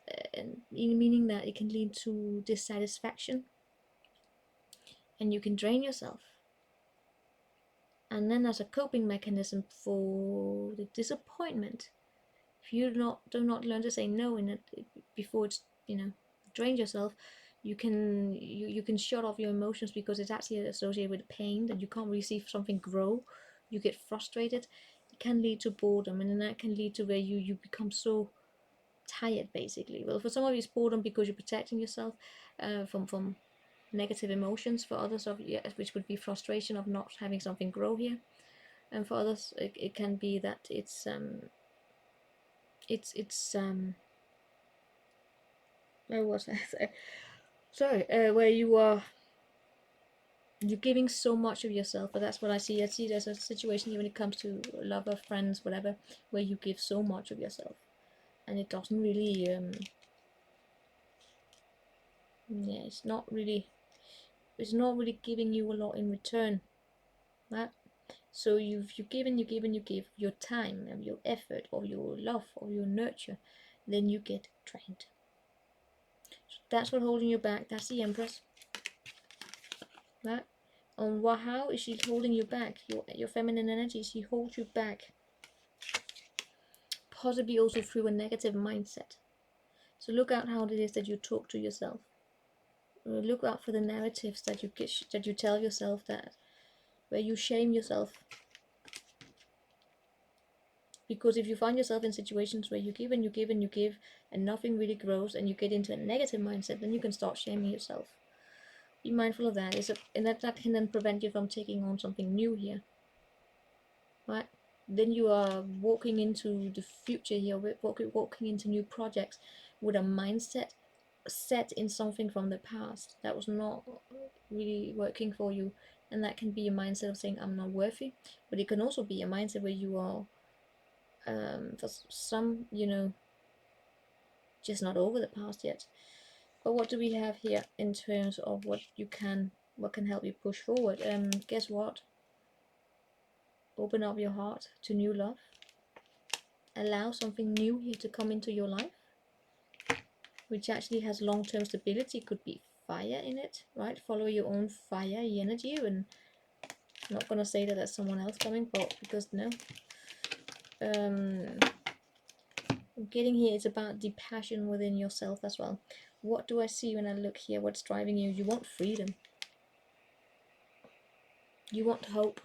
meaning that it can lead to dissatisfaction. And you can drain yourself. And then as a coping mechanism for the disappointment, if you do not learn to say no in it before it's, drained yourself, you can shut off your emotions, because it's actually associated with pain that you can't really see something grow. You get frustrated. It can lead to boredom, and then that can lead to where you become so tired, basically. Well, for some of you it's boredom because you're protecting yourself from negative emotions. For others of you, which would be frustration of not having something grow here, and for others it can be that it's where was I? Sorry, where you're giving so much of yourself. But that's what I see. I see there's a situation here when it comes to lover, friends, whatever, where you give so much of yourself, and it doesn't really it's not really giving you a lot in return, right? So you give your time and your effort or your love or your nurture, then you get drained. So that's what's holding you back. That's the Empress, right? And how is she holding you back? Your feminine energy, she holds you back, possibly also through a negative mindset. So look out how it is that you talk to yourself. Look out for the narratives that you tell yourself, that where you shame yourself. Because if you find yourself in situations where you give and you give and you give and nothing really grows, and you get into a negative mindset, then you can start shaming yourself. Be mindful of that. And that can then prevent you from taking on something new here. Right? Then you are walking into the future here, walking into new projects with a mindset set in something from the past that was not really working for you. And that can be a mindset of saying, I'm not worthy. But it can also be a mindset where you are for some, just not over the past yet. But what do we have here in terms of what can help you push forward? Guess what? Open up your heart to new love. Allow something new here to come into your life, which actually has long-term stability. Could be fire in it, right? Follow your own fire energy. And I'm not gonna say that there's someone else coming, but because no. Getting here is about the passion within yourself as well. What do I see when I look here? What's driving you? You want freedom. You want hope.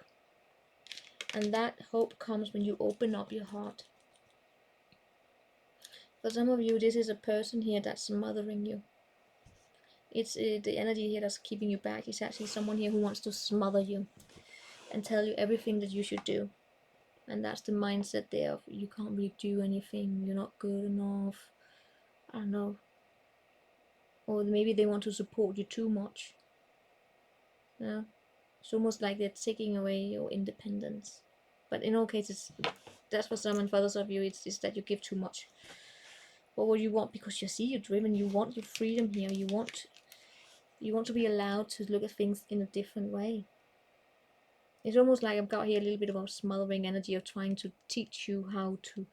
And that hope comes when you open up your heart. For some of you, this is a person here that's smothering you. It's the energy here that's keeping you back. It's actually someone here who wants to smother you and tell you everything that you should do. And that's the mindset there of you can't really do anything, you're not good enough, I don't know. Or maybe they want to support you too much. Yeah. It's almost like they're taking away your independence. But in all cases, that's for some, and for others of you, it's that you give too much. What you want, because you see you're driven, you want your freedom here, you want to be allowed to look at things in a different way. It's almost like I've got here a little bit of a smothering energy of trying to teach you how to,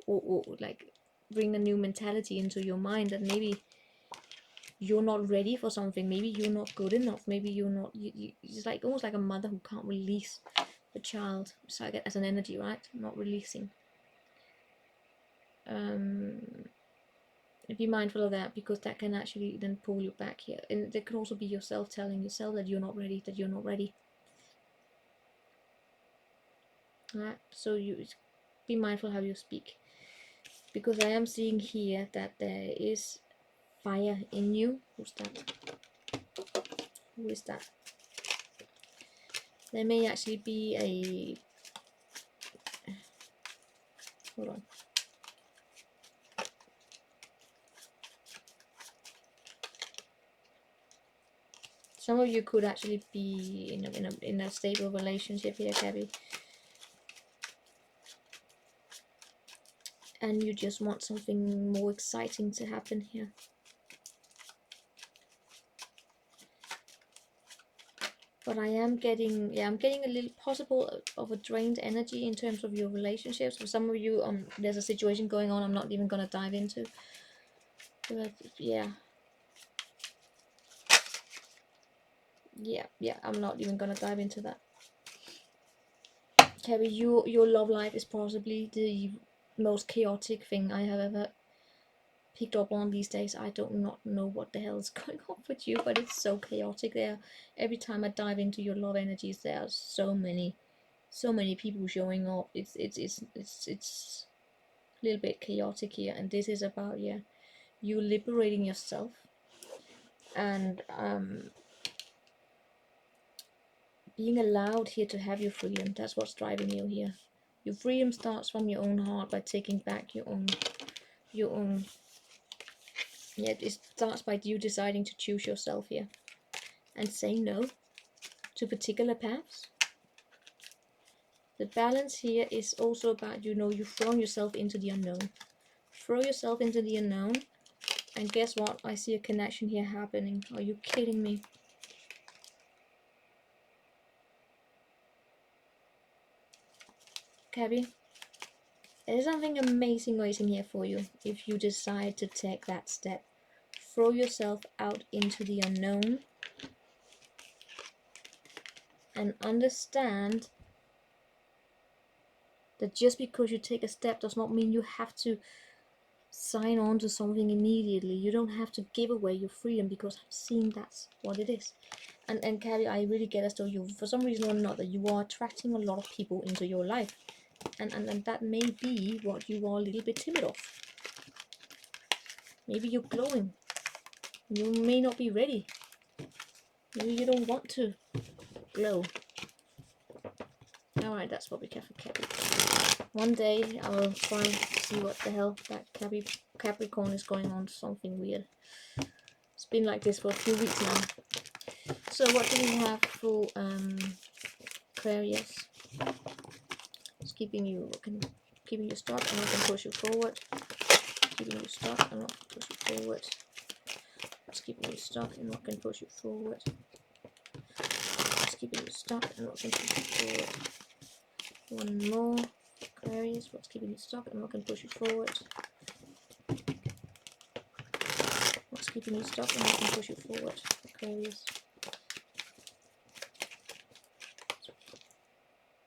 or like bring a new mentality into your mind that maybe you're not ready for something, maybe you're not good enough, maybe you're not, it's like almost like a mother who can't release the child. It's like as an energy, right? Not releasing. Be mindful of that, because that can actually then pull you back here. And there could also be yourself telling yourself that you're not ready, that you're not ready. Alright, so you be mindful how you speak, because I am seeing here that there is fire in you. Who's that? Who is that? There may actually be a, hold on. Some of you could actually be in a stable relationship here, Cabby. And you just want something more exciting to happen here. But I am getting, I'm getting a little possible of a drained energy in terms of your relationships. For some of you, there's a situation going on I'm not even going to dive into. But yeah, I'm not even going to dive into that. Cabby, your love life is possibly the most chaotic thing I have ever picked up on these days. I do not know what the hell is going on with you, but it's so chaotic there. Every time I dive into your love energies, there are so many people showing up. It's a little bit chaotic here, and this is about, yeah, you liberating yourself and being allowed here to have your freedom. That's what's driving you here. Your freedom starts from your own heart by taking back your own yeah, it starts by you deciding to choose yourself here and say no to particular paths. The balance here is also about, you've thrown yourself into the unknown. Throw yourself into the unknown, and guess what? I see a connection here happening. Are you kidding me? Cabby, there's something amazing waiting here for you if you decide to take that step. Throw yourself out into the unknown and understand that just because you take a step does not mean you have to sign on to something immediately. You don't have to give away your freedom, because I've seen that's what it is. And Cabby, I really get as though you, for some reason or another, you are attracting a lot of people into your life. And that may be what you are a little bit timid of. Maybe you're glowing. You may not be ready. Maybe you don't want to glow. Alright, that's what we get for Cabby. One day I will try and see what the hell that Capricorn is going on. Something weird. It's been like this for a few weeks now. So what do we have for Aquarius? It's keeping you stuck and not going to push you forward. Keeping you stuck and not push you forward. It's keeping you stuck and not going to push you forward. It's keeping you stuck and not going to push you forward. One more. Aquarius, what's keeping you stuck and not going to push you forward? What's keeping you stuck and not going to push you forward? Aquarius.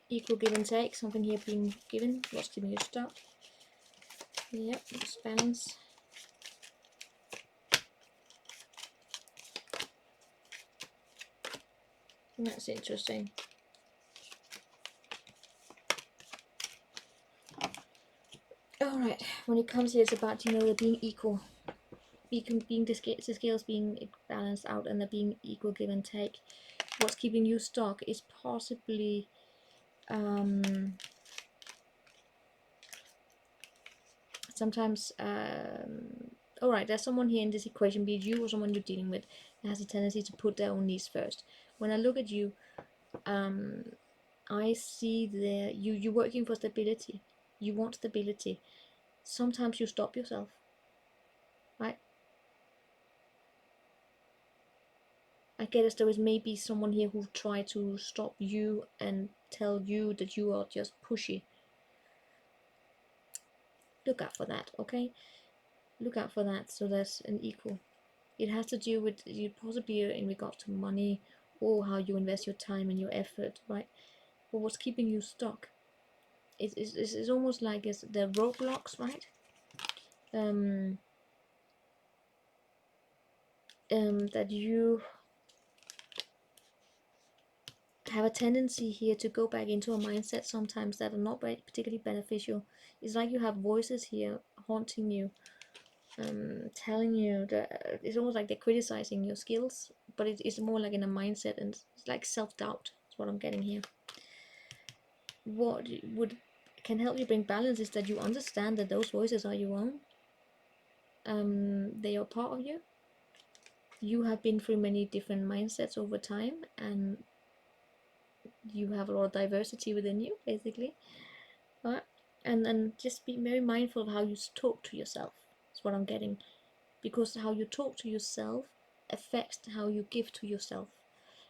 Equal give and take, something here being given. What's keeping you stuck? Yep, it's balance. That's interesting. All right, when it comes here, it's about, you know, the being equal, being the scales being balanced out, and the being equal, give and take. What's keeping you stuck is possibly sometimes all right, there's someone here in this equation, be it you or someone you're dealing with, that has a tendency to put their own needs first. When I look at you, I see there you're working for stability. You want stability. Sometimes you stop yourself, right? I get as there is maybe someone here who tried to stop you and tell you that you are just pushy. Look out for that, okay? Look out for that. So there's an equal. It has to do with you, possibly in regards to money or how you invest your time and your effort, right? But what's keeping you stuck? It's almost like it's the roadblocks, right? That you have a tendency here to go back into a mindset sometimes that are not particularly beneficial. It's like you have voices here haunting you, telling you that it's almost like they're criticizing your skills, but it's more like in a mindset, and it's like self-doubt. That's what I'm getting here. What can help you bring balance is that you understand that those voices are your own. They are part of you. You have been through many different mindsets over time, and you have a lot of diversity within you, basically. And just be very mindful of how you talk to yourself. That's what I'm getting, because how you talk to yourself affects how you give to yourself,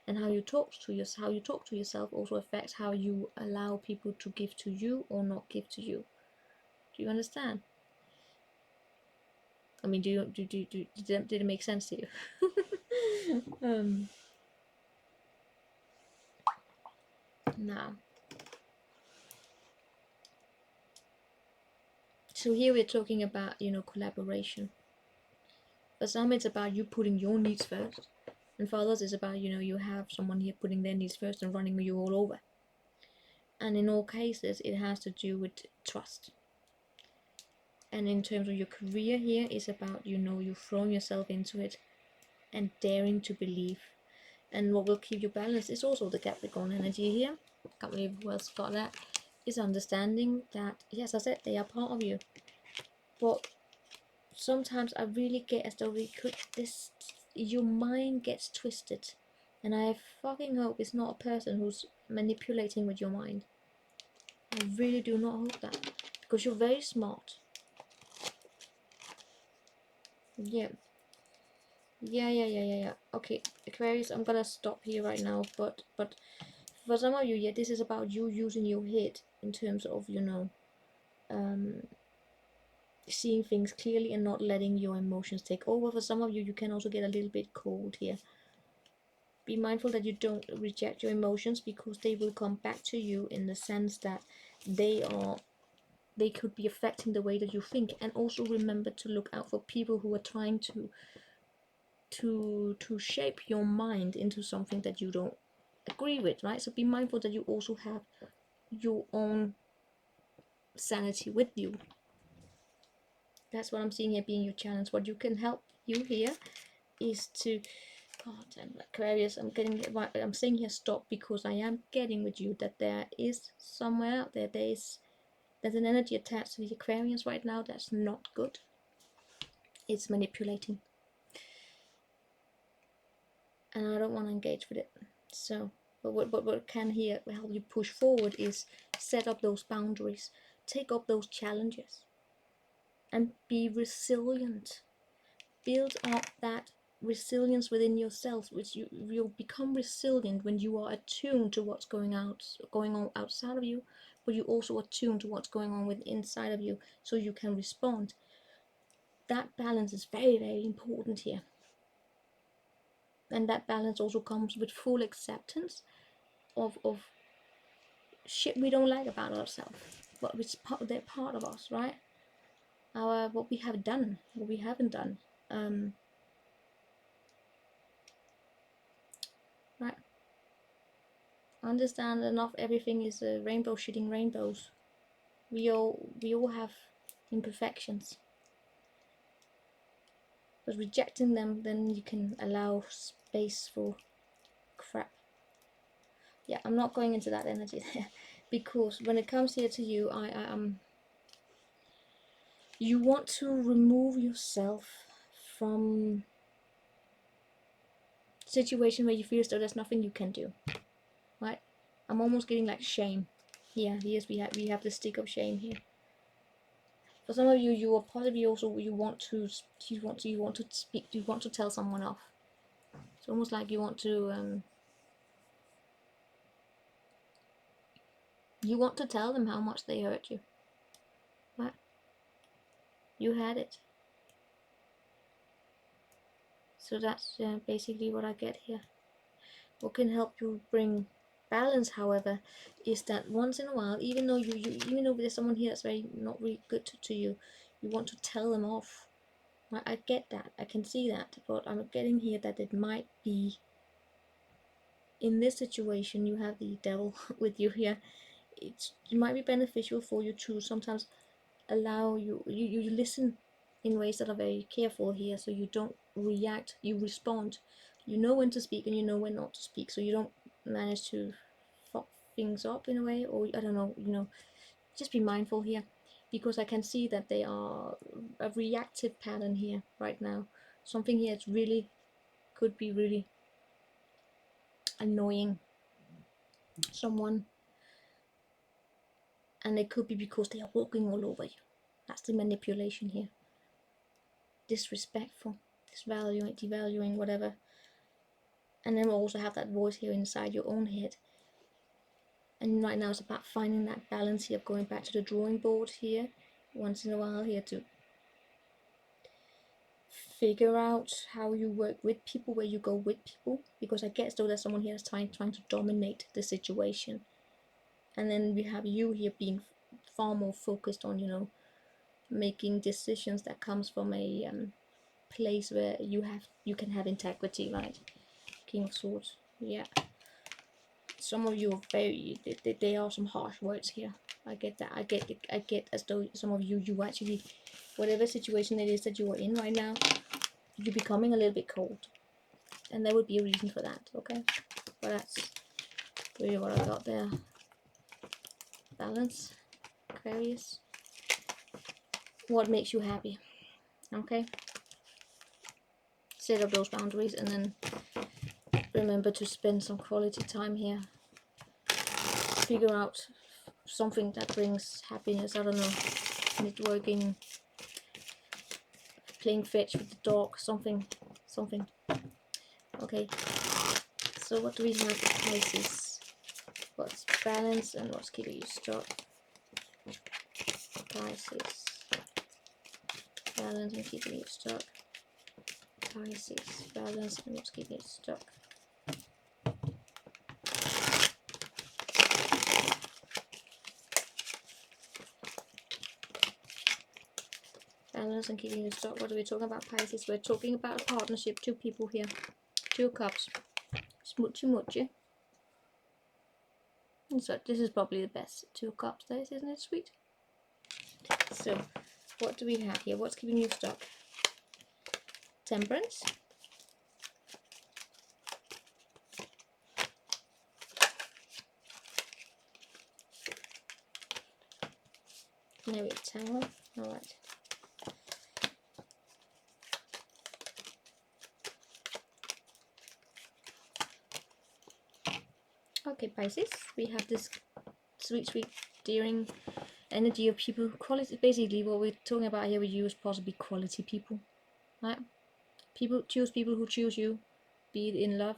and how you talk to yourself also affects how you allow people to give to you or not give to you. Do you understand? I mean, did it make sense to you? Now, so here we're talking about, you know, collaboration. For some, it's about you putting your needs first, and for others, it's about, you know, you have someone here putting their needs first and running you all over. And in all cases, it has to do with trust. And in terms of your career here, it's about, you know, you throwing yourself into it and daring to believe. And what will keep you balanced is also the Capricorn energy here. Can't believe who else got that. Is understanding that, yes, I said they are part of you. But sometimes I really get as though your mind gets twisted. And I fucking hope it's not a person who's manipulating with your mind. I really do not hope that. Because you're very smart. Yeah. Yeah. Okay, Aquarius, I'm gonna stop here right now. But for some of you, yeah, this is about you using your head in terms of, you know, seeing things clearly and not letting your emotions take over. For some of you, you can also get a little bit cold here. Be mindful that you don't reject your emotions, because they will come back to you in the sense that they could be affecting the way that you think. And also remember to look out for people who are trying to shape your mind into something that you don't agree with, right? So be mindful that you also have your own sanity with you. That's what I'm seeing here being your challenge. What you can help you here is to, God damn, Aquarius, I'm saying here stop, because I am getting with you that there is somewhere out there, there's an energy attached to the Aquarius right now that's not good. It's manipulating, and I don't want to engage with it. So, but what can here help you push forward is set up those boundaries, take up those challenges, and be resilient. Build up that resilience within yourself, which you'll become resilient when you are attuned to what's going on outside of you, but you also attune to what's going on with inside of you, so you can respond. That balance is very, very important here. And that balance also comes with full acceptance of shit we don't like about ourselves, but they're part of us, right? What we have done, what we haven't done, right? Understand enough. Everything is a rainbow shitting rainbows. We all have imperfections. But rejecting them, then you can allow space for crap. Yeah, I'm not going into that energy there, because when it comes here to you, you want to remove yourself from a situation where you feel as though there's nothing you can do, right? I'm almost getting like shame. Yeah, yes, we have the stick of shame here. For some of you, you are possibly also you want to speak, you want to tell someone off. It's almost like you want to tell them how much they hurt you. Right? You had it. So that's basically what I get here. What can help you bring balance, however, is that once in a while, even though even though there's someone here that's not really good to you, you want to tell them off. Right? I get that, I can see that, but I'm getting here that it might be in this situation you have the devil with you here. It might be beneficial for you to sometimes allow you listen in ways that are very careful here, so you don't react, you respond. You know when to speak and you know when not to speak, so you don't manage to fuck things up in a way, or I don't know, just be mindful here, because I can see that they are a reactive pattern here right now. Something here it's really could be really annoying someone, and it could be because they are walking all over you. That's the manipulation here. Disrespectful, disvaluing, devaluing, whatever. And then we'll also have that voice here inside your own head. And right now it's about finding that balance here, going back to the drawing board here once in a while here to figure out how you work with people, where you go with people, because I guess though there's someone here that's trying to dominate the situation. And then we have you here being far more focused on making decisions that comes from a place where you can have integrity, right? King of Swords. Yeah, some of you are they are some harsh words here. I get that. I get as though some of you actually, whatever situation it is that you are in right now, you're becoming a little bit cold, and there would be a reason for that. Okay, but that's really what I got there. Balance, Aquarius. What makes you happy? Okay, set up those boundaries, and then remember to spend some quality time here. Figure out something that brings happiness. I don't know, networking, playing fetch with the dog, something. Okay, so what do we have with Pisces? What's balance and what's keeping you stuck? Pisces, balance and keeping you stuck. Pisces, balance and what's keeping you stuck. Balance and keeping you stuck. What are we talking about, Pisces? We're talking about a partnership, two people here. Two cups. Smoochy moochy. And so this is probably the best two cups there, isn't it sweet? So what do we have here? What's keeping you stuck? Temperance. Maybe a Tower. Alright. Okay, Pisces, we have this sweet, daring energy of people. Quality, basically what we're talking about here with you is possibly quality people, right? Choose people who choose you, be it in love,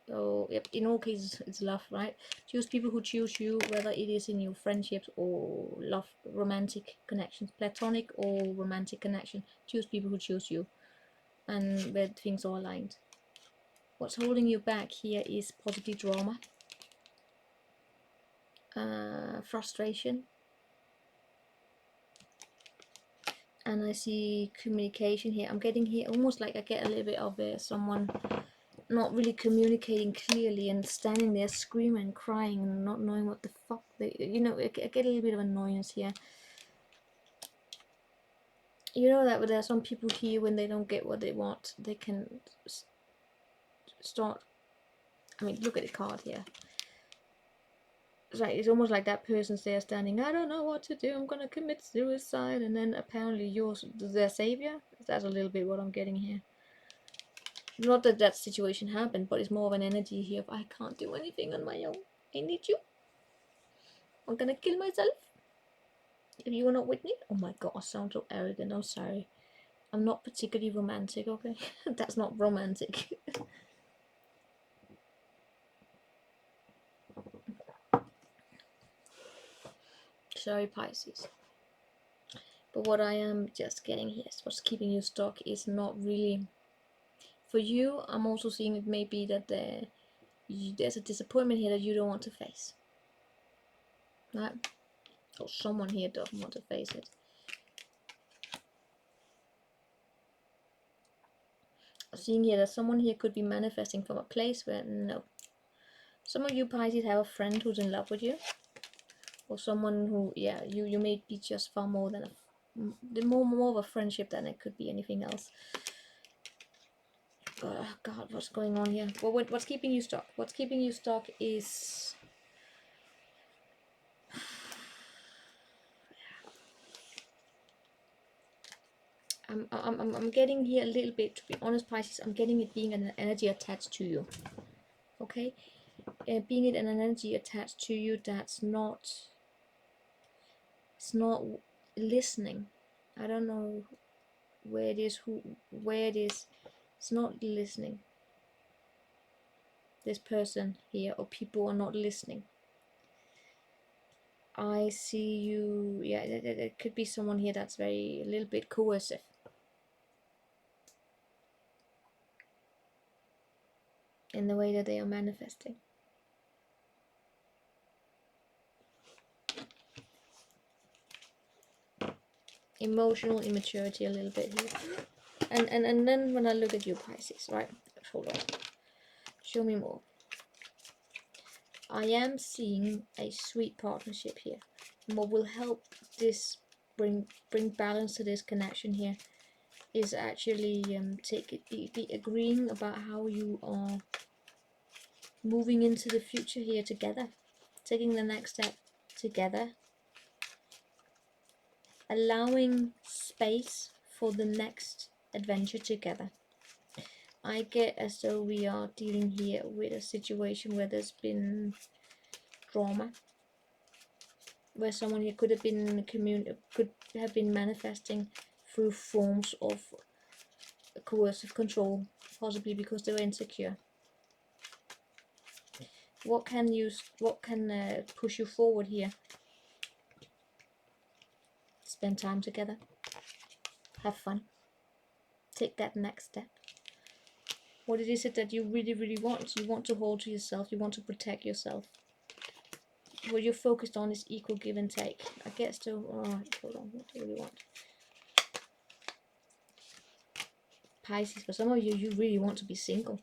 or in all cases it's love, right? Choose people who choose you, whether it is in your friendships or love, romantic connections, platonic or romantic connection. Choose people who choose you, and where things are aligned. What's holding you back here is possibly drama, frustration, and I see communication here. I'm getting here almost like I get a little bit of someone not really communicating clearly and standing there screaming and crying and not knowing what the fuck they, I get a little bit of annoyance here. You know that there are some people here, when they don't get what they want, they can start, I mean, look at the card here. It's almost like that person's there standing, I don't know what to do, I'm gonna commit suicide, and then apparently you're their savior. That's a little bit what I'm getting here. Not that that situation happened, but it's more of an energy here of, I can't do anything on my own, I need you, I'm gonna kill myself if you are not with me. Oh my god, I sound so arrogant, I'm sorry. I'm not particularly romantic, okay? That's not romantic. Sorry, Pisces. But what I am just getting here is what's keeping you stuck is not really... For you, I'm also seeing it may be that there's a disappointment here that you don't want to face. Right? Or someone here doesn't want to face it. I'm seeing here that someone here could be manifesting from a place where, no. Some of you Pisces have a friend who's in love with you. Or someone who, yeah, you may be just far more than more of a friendship than it could be anything else. God, what's going on here? Well, what's keeping you stuck? What's keeping you stuck is... I'm getting here a little bit, to be honest, Pisces, I'm getting it being an energy attached to you. Okay? Being it an energy attached to you that's not... It's not listening. I don't know where it is, where it is. It's not listening. This person here, or people are not listening. I see you, yeah, there could be someone here that's a little bit coercive. In the way that they are manifesting. Emotional immaturity a little bit here. And then when I look at you, Pisces, right? Hold on. Show me more. I am seeing a sweet partnership here. And what will help this bring balance to this connection here is actually be agreeing about how you are moving into the future here together, taking the next step together, allowing space for the next adventure together. I get as though we are dealing here with a situation where there's been drama, where someone here could have been manifesting through forms of coercive control, possibly because they were insecure. What can push you forward here? Spend time together, have fun, take that next step. What is it that you really want? You want to hold to yourself, you want to protect yourself. What you're focused on is equal give and take. I guess to, alright, hold on, what do you really want? Pisces, for some of you, you really want to be single.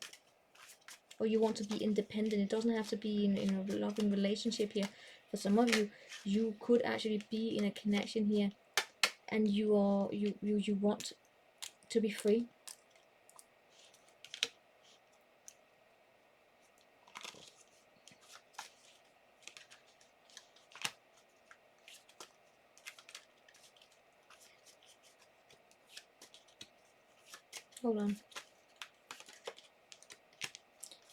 Or you want to be independent. It doesn't have to be in a loving relationship here. For some of you, you could actually be in a connection here, and you want to be free. Hold on.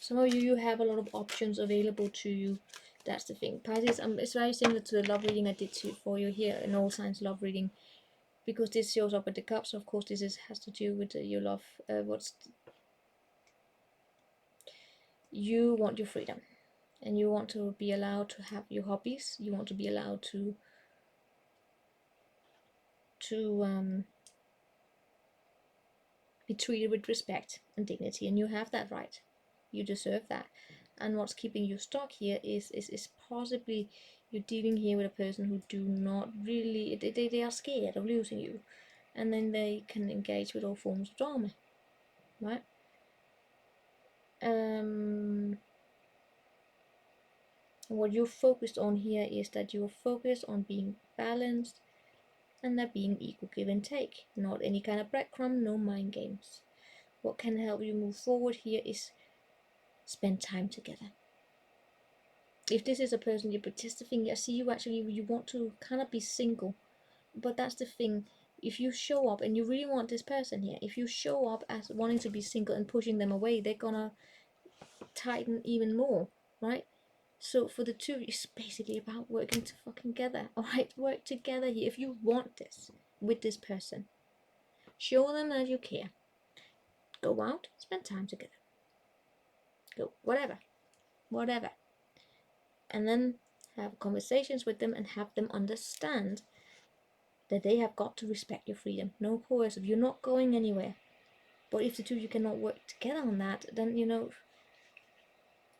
Some of you have a lot of options available to you. That's the thing. Pisces, it's very similar to the love reading I did for you here, an all signs love reading. Because this shows up with the cups, of course, this has to do with your love. You want your freedom. And you want to be allowed to have your hobbies. You want to be allowed to be treated with respect and dignity, and you have that right. You deserve that. And what's keeping you stuck here is possibly you're dealing here with a person who do not really, they are scared of losing you, and then they can engage with all forms of drama, right? What you're focused on here is that you're focused on being balanced, and there being equal give and take. Not any kind of breadcrumb, no mind games. What can help you move forward here is spend time together. If this is a person you're protesting, I see you actually, you want to kind of be single. But that's the thing. If you show up and you really want this person here, if you show up as wanting to be single and pushing them away, they're gonna tighten even more, right? So for the two of you, it's basically about working to fucking together, alright? Work together here. If you want this with this person, show them that you care. Go out, spend time together. Go, whatever. And then have conversations with them and have them understand that they have got to respect your freedom. No coercive. You're not going anywhere. But if the two of you cannot work together on that, then, you know,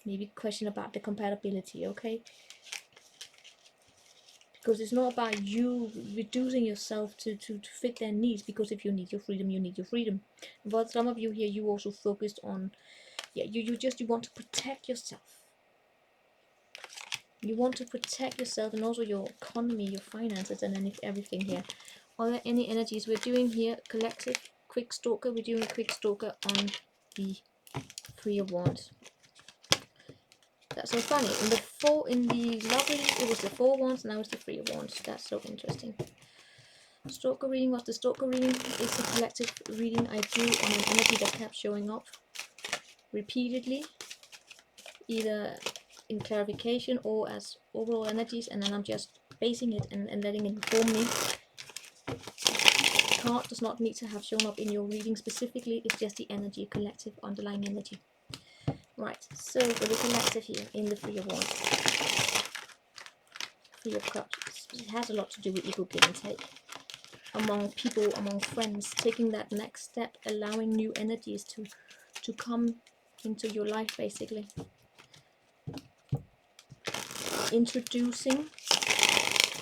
maybe question about the compatibility, okay? Because it's not about you reducing yourself to fit their needs, because if you need your freedom, you need your freedom. But some of you here, you also focused on, yeah, you want to protect yourself. You want to protect yourself and also your economy, your finances, and everything here. Are there any energies we're doing here? Collective, quick stalker. We're doing a quick stalker on the Three of Wands. That's so funny. In the lovely, it was the Four of Wands, now it's the Three of Wands. That's so interesting. Stalker reading. What's the stalker reading? It's a collective reading I do on an energy that kept showing up repeatedly, either in clarification or as overall energies, and then I'm just basing it and letting it inform me. The card does not need to have shown up in your reading specifically, it's just the energy, collective underlying energy. Right, so for the collective here in the Three of Wands, Three of Cups, it has a lot to do with equal give and take among people, among friends, taking that next step, allowing new energies to come into your life, basically. Introducing,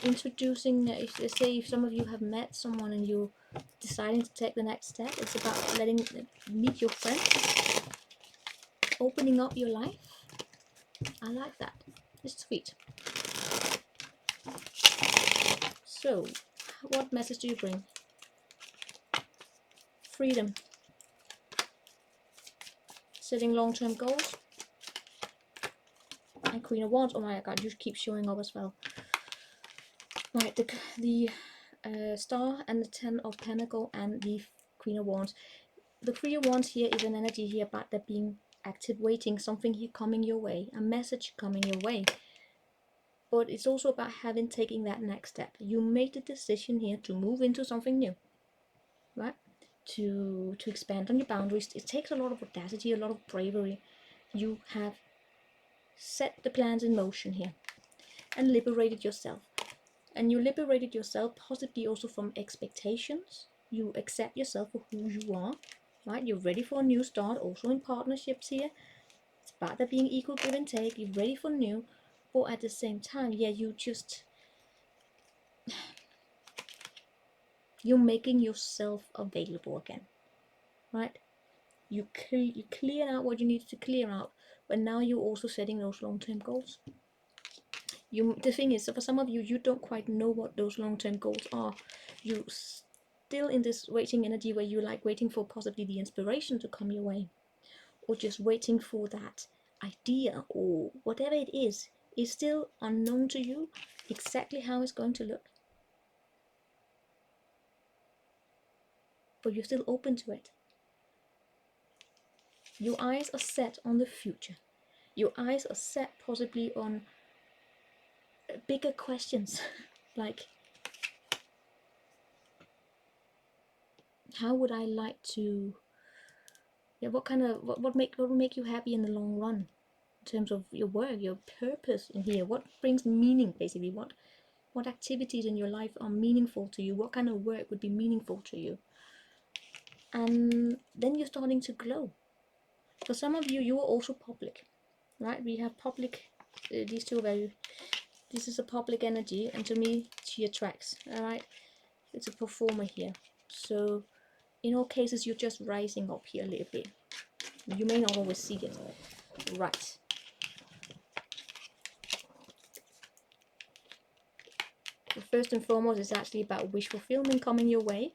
if some of you have met someone and you're deciding to take the next step, it's about meet your friends, opening up your life. I like that. It's sweet. So, what message do you bring? Freedom. Setting long-term goals. And Queen of Wands. Oh my god, you keep showing up as well. Right, the Star and the Ten of Pentacles and the Queen of Wands. The Three of Wands here is an energy here about there being active waiting, something here coming your way, a message coming your way. But it's also about taking that next step. You made the decision here to move into something new, right? To expand on your boundaries. It takes a lot of audacity, a lot of bravery. You have set the plans in motion here and liberated yourself. And you liberated yourself possibly also from expectations. You accept yourself for who you are, right? You're ready for a new start, also in partnerships here. It's about there being equal give and take. You're ready for new, but at the same time, yeah, you're making yourself available again, right? You cleared out what you needed to clear out, but now you're also setting those long-term goals. The thing is, for some of you, you don't quite know what those long-term goals are. You still in this waiting energy where you like waiting for possibly the inspiration to come your way, or just waiting for that idea or whatever it is still unknown to you exactly how it's going to look, but you're still open to it. Your eyes are set on the future. Your eyes are set possibly on bigger questions like, how would I like to, yeah, what will make you happy in the long run in terms of your work, your purpose in here, what brings meaning, basically, what activities in your life are meaningful to you, what kind of work would be meaningful to you. And then you're starting to glow. For some of you, you are also public, right? We have public, these two are very, this is a public energy, and to me she attracts, all right? It's a performer here, so in all cases you're just rising up here a little bit. You may not always see it, right? first and foremost, it's actually about wish fulfillment coming your way,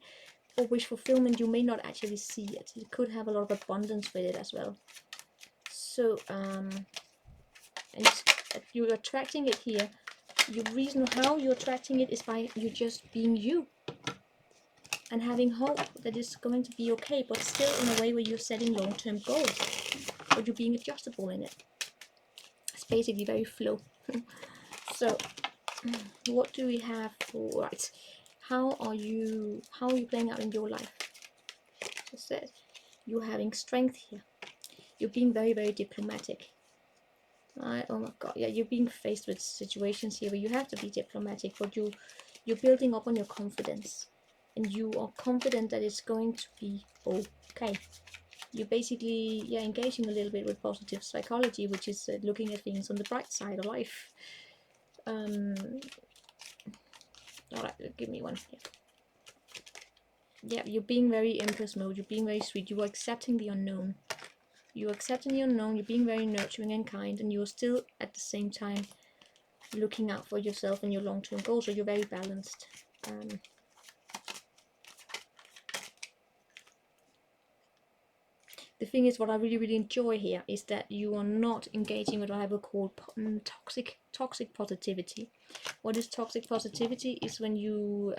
or wish fulfillment you may not actually see it. You could have a lot of abundance with it as well. So and you're attracting it here. Your reason how you're attracting it is by you just being you and having hope that it's going to be okay, but still in a way where you're setting long-term goals, but you're being adjustable in it. It's basically very flow. So what do we have for, right, how are you playing out in your life? As I said, you're having strength here. You're being very, very diplomatic. Right? Oh my god, yeah, you're being faced with situations here where you have to be diplomatic, but you're building up on your confidence, and you are confident that it's going to be okay. You're basically, yeah, engaging a little bit with positive psychology, which is looking at things on the bright side of life. Alright, give me one here. Yeah, you're being very Empress mode, you're being very sweet, you are accepting the unknown. You're accepting the unknown, you're being very nurturing and kind, and you're still at the same time looking out for yourself and your long-term goals, so you're very balanced. The thing is, what I really, really enjoy here is that you are not engaging with what I would call toxic positivity. What is toxic positivity is when you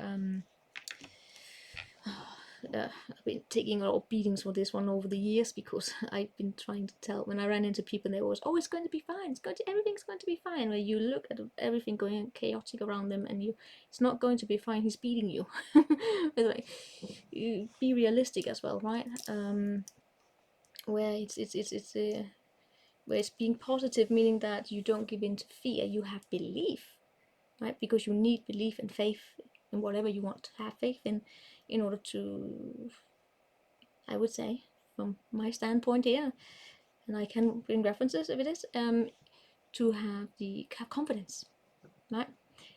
I've been taking a lot of beatings for this one over the years, because I've been trying to tell, when I ran into people, they always, oh, it's going to be fine, everything's going to be fine. Where you look at everything going chaotic around them, and it's not going to be fine. He's beating you. Like, you be realistic as well, right? Where where it's being positive, meaning that you don't give in to fear. You have belief, right? Because you need belief and faith in whatever you want to have faith in order to, I would say, from my standpoint here, and I can bring references if it is, to have confidence, right?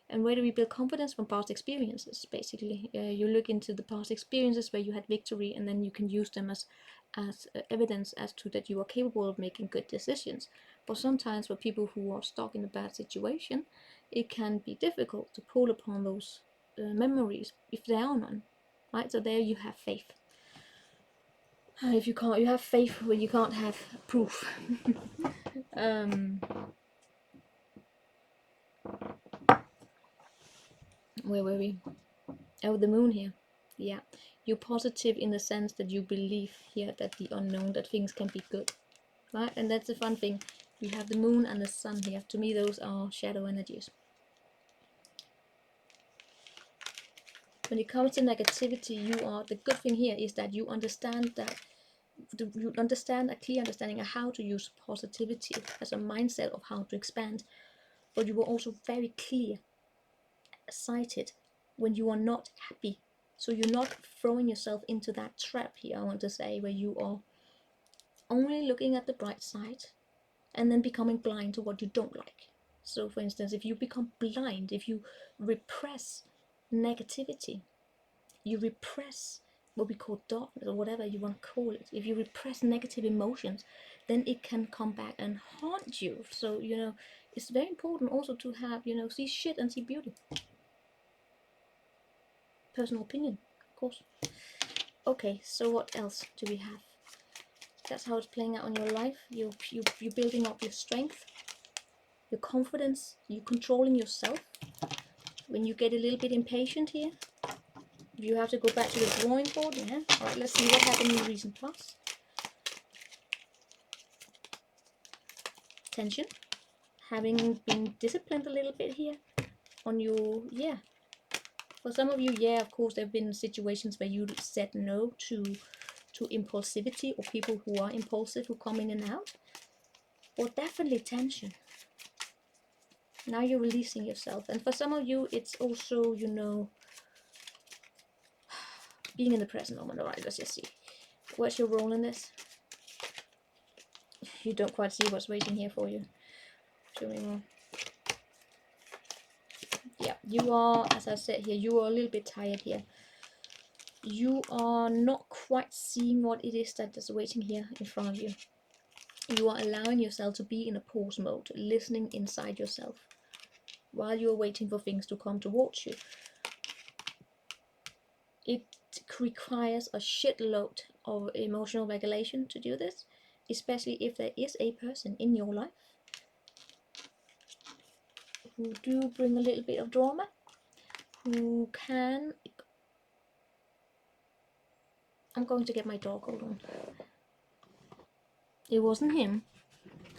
And where do we build confidence? From past experiences, basically. You look into the past experiences where you had victory, and then you can use them as evidence as to that you are capable of making good decisions. But sometimes for people who are stuck in a bad situation, it can be difficult to pull upon those memories if there are none, right? So there you have faith. If you can't, you have faith where you can't have proof. Where were we? Oh, the moon here. Yeah, you're positive in the sense that you believe here that the unknown, that things can be good, right? And that's the fun thing. We have the moon and the sun here. To me, those are shadow energies. When it comes to negativity, the good thing here is that you understand that you understand a clear understanding of how to use positivity as a mindset of how to expand, but you are also very clear sighted when you are not happy. So you're not throwing yourself into that trap here, I want to say, where you are only looking at the bright side and then becoming blind to what you don't like. So for instance, if you become blind, if you repress negativity, you repress what we call darkness, or whatever you want to call it, if you repress negative emotions, then it can come back and haunt you. So, it's very important also to have, see shit and see beauty. Personal opinion, of course. Okay, so what else do we have? That's how it's playing out in your life. You're building up your strength, your confidence, you're controlling yourself. When you get a little bit impatient here, you have to go back to the drawing board. Yeah. All right, let's see what happened in the recent past. Tension, having been disciplined a little bit here on your, yeah. For some of you, yeah, of course, there have been situations where you said no to impulsivity, or people who are impulsive who come in and out. Or definitely tension. Now you're releasing yourself. And for some of you, it's also, being in the present moment. Alright, let's just see. What's your role in this? You don't quite see what's waiting here for you. Show me more. Yeah, you are, as I said here, you are a little bit tired here. You are not quite seeing what it is that is waiting here in front of you. You are allowing yourself to be in a pause mode, listening inside yourself. while you're waiting for things to come towards you. It requires a shitload of emotional regulation to do this, especially if there is a person in your life who do bring a little bit of drama, who can... I'm going to get my dog, hold on. It wasn't him.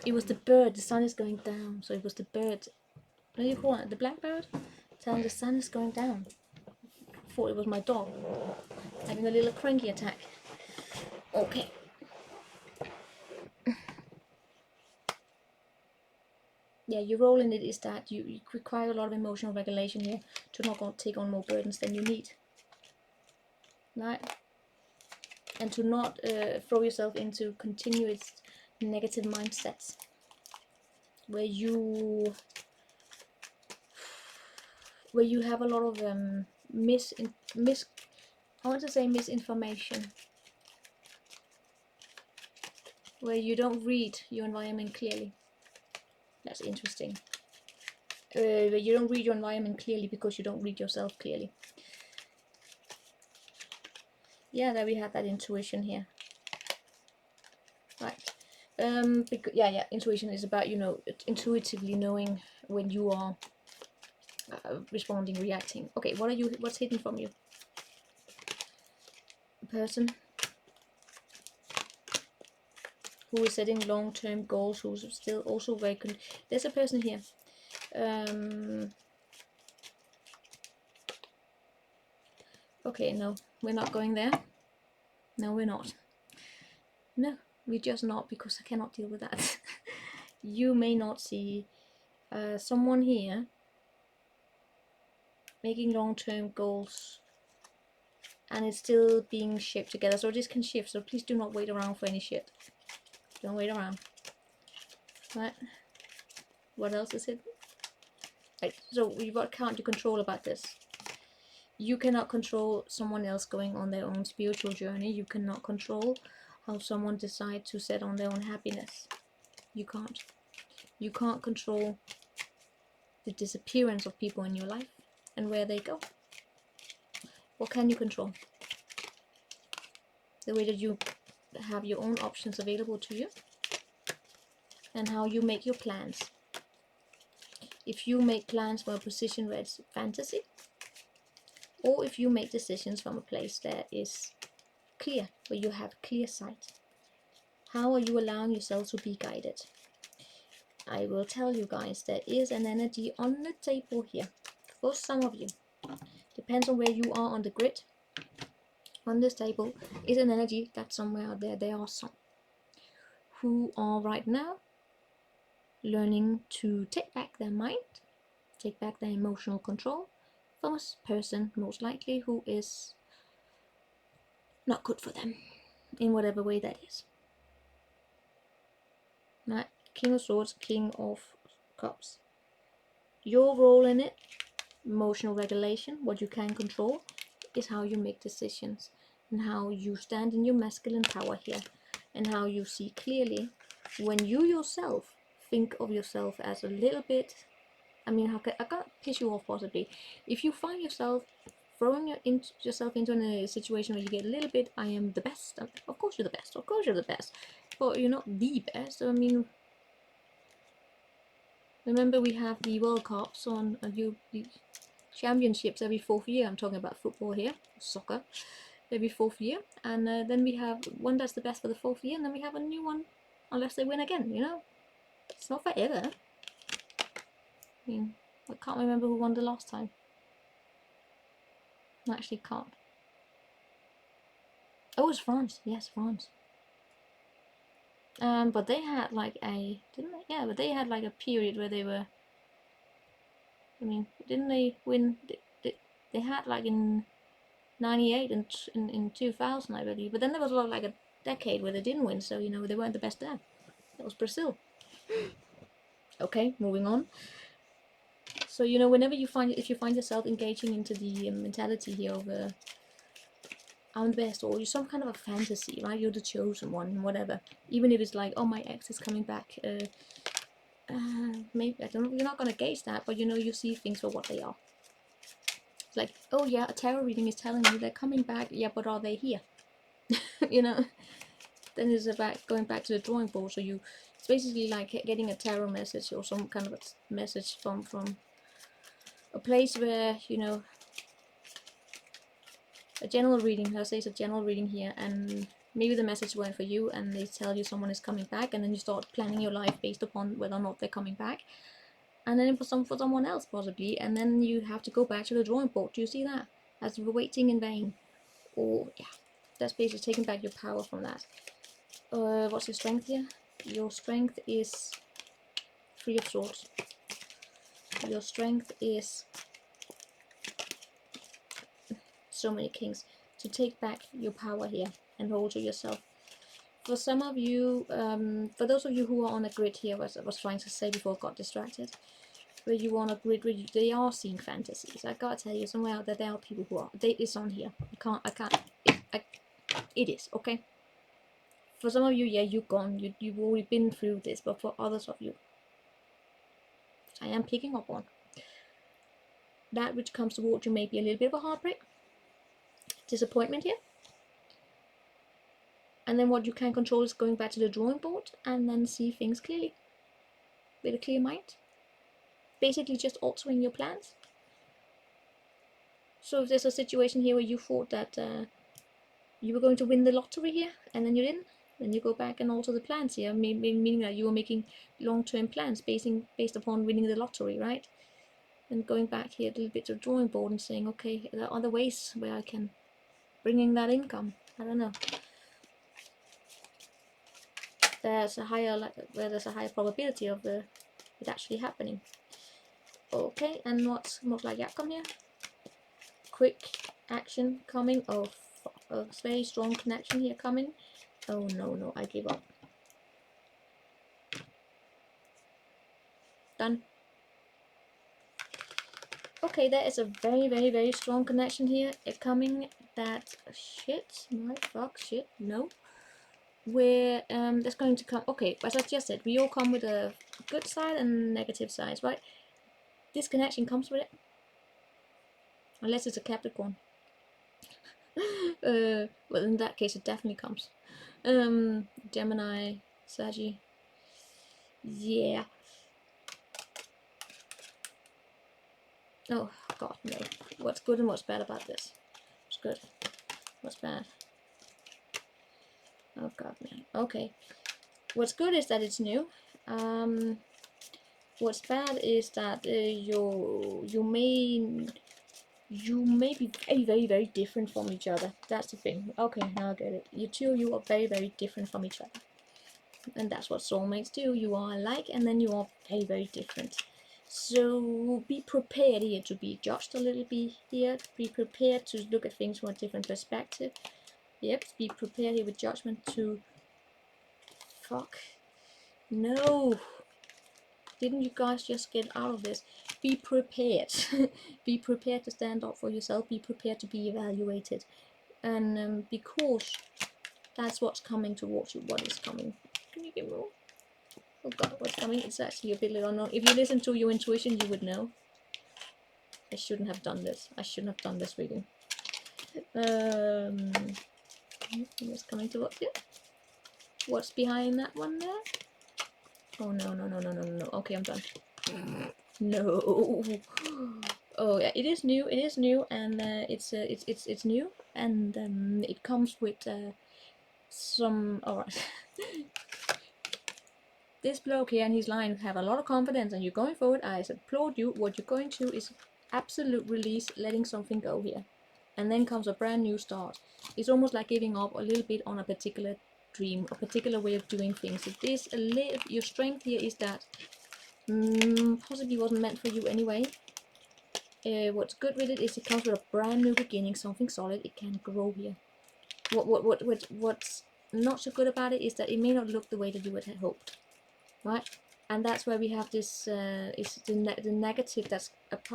It was the bird. The sun is going down, so it was the bird. What do you call it? The blackbird? Telling the sun is going down. I thought it was my dog having a little cranky attack. Okay. Yeah, your role in it is that you require a lot of emotional regulation here to not go take on more burdens than you need. Right? And to not throw yourself into continuous negative mindsets where you have a lot of I want to say misinformation, where you don't read your environment clearly. That's interesting. Where you don't read your environment clearly because you don't read yourself clearly. Yeah, there we have that intuition here. Right. Because, yeah, intuition is about, you know, intuitively knowing when you are responding, reacting. Okay, what's hidden from you? A person who is setting long-term goals, who's still also very there's a person here. Okay, no, we're not going there. No, we're not. No, we're just not, because I cannot deal with that. You may not see someone here making long-term goals and it's still being shipped together. So this can shift, so please do not wait around for any shit. Don't wait around. Right? What else is it? Right, so what can't you control about this? You cannot control someone else going on their own spiritual journey. You cannot control how someone decides to set on their own happiness. You can't. You can't control the disappearance of people in your life and where they go. What can you control? The way that you have your own options available to you and how you make your plans. If you make plans from a position where it's fantasy, or if you make decisions from a place that is clear, where you have clear sight. How are you allowing yourself to be guided? I will tell you guys, there is an energy on the table here. For some of you, depends on where you are on the grid. On this table is an energy that somewhere out there are some who are right now learning to take back their mind, take back their emotional control from a person, most likely, who is not good for them in whatever way that is. Right? King of Swords, King of Cups. Your role in it, emotional regulation, what you can control, is how you make decisions and how you stand in your masculine power here and how you see clearly when you yourself think of yourself as a little bit, I mean, I can't piss you off possibly. If you find yourself throwing yourself into a situation where you get a little bit, I am the best. Of course you're the best. Of course you're the best. But you're not the best. I mean, remember we have the World Cups on the championships every 4th year. I'm talking about football here, soccer, every 4th year. And then we have one that's the best for the 4th year, and then we have a new one unless they win again, you know. It's not forever. I mean, I can't remember who won the last time. I actually can't. Oh, it was France. Yes, France. But they had like a, didn't they? Yeah, but they had like a period where they were, I mean, didn't they win? They had like in 98 and in 2000, I believe. But then there was like a decade where they didn't win, so, you know, they weren't the best there. That was Brazil. Okay, moving on. So, you know, whenever you if you find yourself engaging into the mentality here of I'm the best, or you're some kind of a fantasy, right? You're the chosen one, whatever. Even if it's like, oh, my ex is coming back. maybe, I don't know, you're not going to gauge that, but you know, you see things for what they are. It's like, oh yeah, a tarot reading is telling you they're coming back, yeah, but are they here? You know, then it's about going back to the drawing board. So it's basically like getting a tarot message or some kind of a message from a place where, you know, a general reading, let's say it's a general reading here, and maybe the message weren't for you, and they tell you someone is coming back, and then you start planning your life based upon whether or not they're coming back, and then for someone else possibly, and then you have to go back to the drawing board. Do you see that? As waiting in vain. Or yeah, that's basically taking back your power from that. What's your strength here? Your strength is 3 of Swords. Your strength is so many kings. To take back your power here and hold to yourself. For some of you, for those of you who are on a grid here, as I was trying to say before I got distracted, where you are on a grid where they are seeing fantasies. I gotta tell you, somewhere out there, there are people who are. It's on here. It is, okay? For some of you, yeah, you've gone. You've already been through this, but for others of you, I am picking up on that which comes towards you may be a little bit of a heartbreak, disappointment here. And then what you can control is going back to the drawing board and then see things clearly, with a clear mind. Basically just altering your plans. So if there's a situation here where you thought that you were going to win the lottery here, and then you didn't, then you go back and alter the plans here, meaning that you were making long-term plans based upon winning the lottery, right? And going back here a little bit to the drawing board and saying, okay, there are other ways where I can bring in that income. I don't know. There's a higher probability of it actually happening. Okay, and what's like outcome here? Quick action coming. Oh, a very strong connection here coming. Oh no, I give up. Done. Okay, there is a very strong connection here. It's coming. That shit. My fuck shit. No. Where that's going to come. Okay, as I just said, we all come with a good side and negative sides, right? This connection comes with it, unless it's a Capricorn. Well, in that case, it definitely comes. Gemini, Sagi. Yeah. Oh God, no. What's good and what's bad about this? What's good? What's bad? Oh God, man. Okay. What's good is that it's new. What's bad is that you may be very different from each other. That's the thing. Okay, now I get it. You two, you are very different from each other, and that's what soulmates do. You are alike, and then you are very different. So be prepared here to be judged a little bit here. Be prepared to look at things from a different perspective. Yep, be prepared here with judgment to... Fuck. No. Didn't you guys just get out of this? Be prepared. Be prepared to stand up for yourself. Be prepared to be evaluated. And because that's what's coming towards you. What is coming? Can you get more? Oh God, what's coming? It's actually a bit unknown. If you listen to your intuition, you would know. I shouldn't have done this. I shouldn't have done this reading. What's coming towards you? What's behind that one there? Oh no. Okay, I'm done. No. Oh yeah, it is new, and it's new, and it comes with some... Alright. This bloke here and his line have a lot of confidence, and you're going forward. I applaud you. What you're going to is absolute release, letting something go here, and then comes a brand new start. It's almost like giving up a little bit on a particular dream, a particular way of doing things. It is a little... Your strength here is that possibly wasn't meant for you anyway. What's good with it is it comes with a brand new beginning, something solid. It can grow here. What's not so good about it is that it may not look the way that you would have hoped, right? And that's where we have this is the negative that's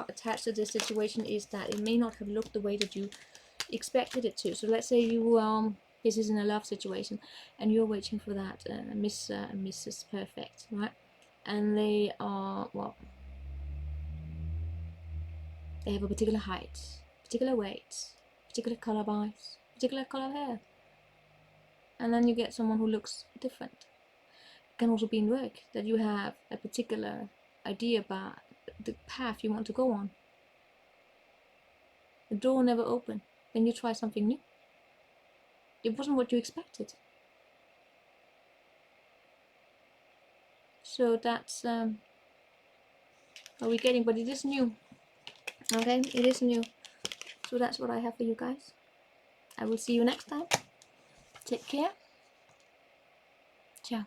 attached to this situation, is that it may not have looked the way that you expected it to. So let's say you this is in a love situation and you're waiting for that Mrs. Perfect, right? and they are, well, they have a particular height, particular weight, particular color of eyes, particular color of hair, and then you get someone who looks different. It can also be in work that you have a particular idea about the path you want to go on. The door never opened, then you try something new. It wasn't what you expected. So that's what we're getting, but it is new. Okay, it is new. So that's what I have for you guys. I will see you next time. Take care. Ciao.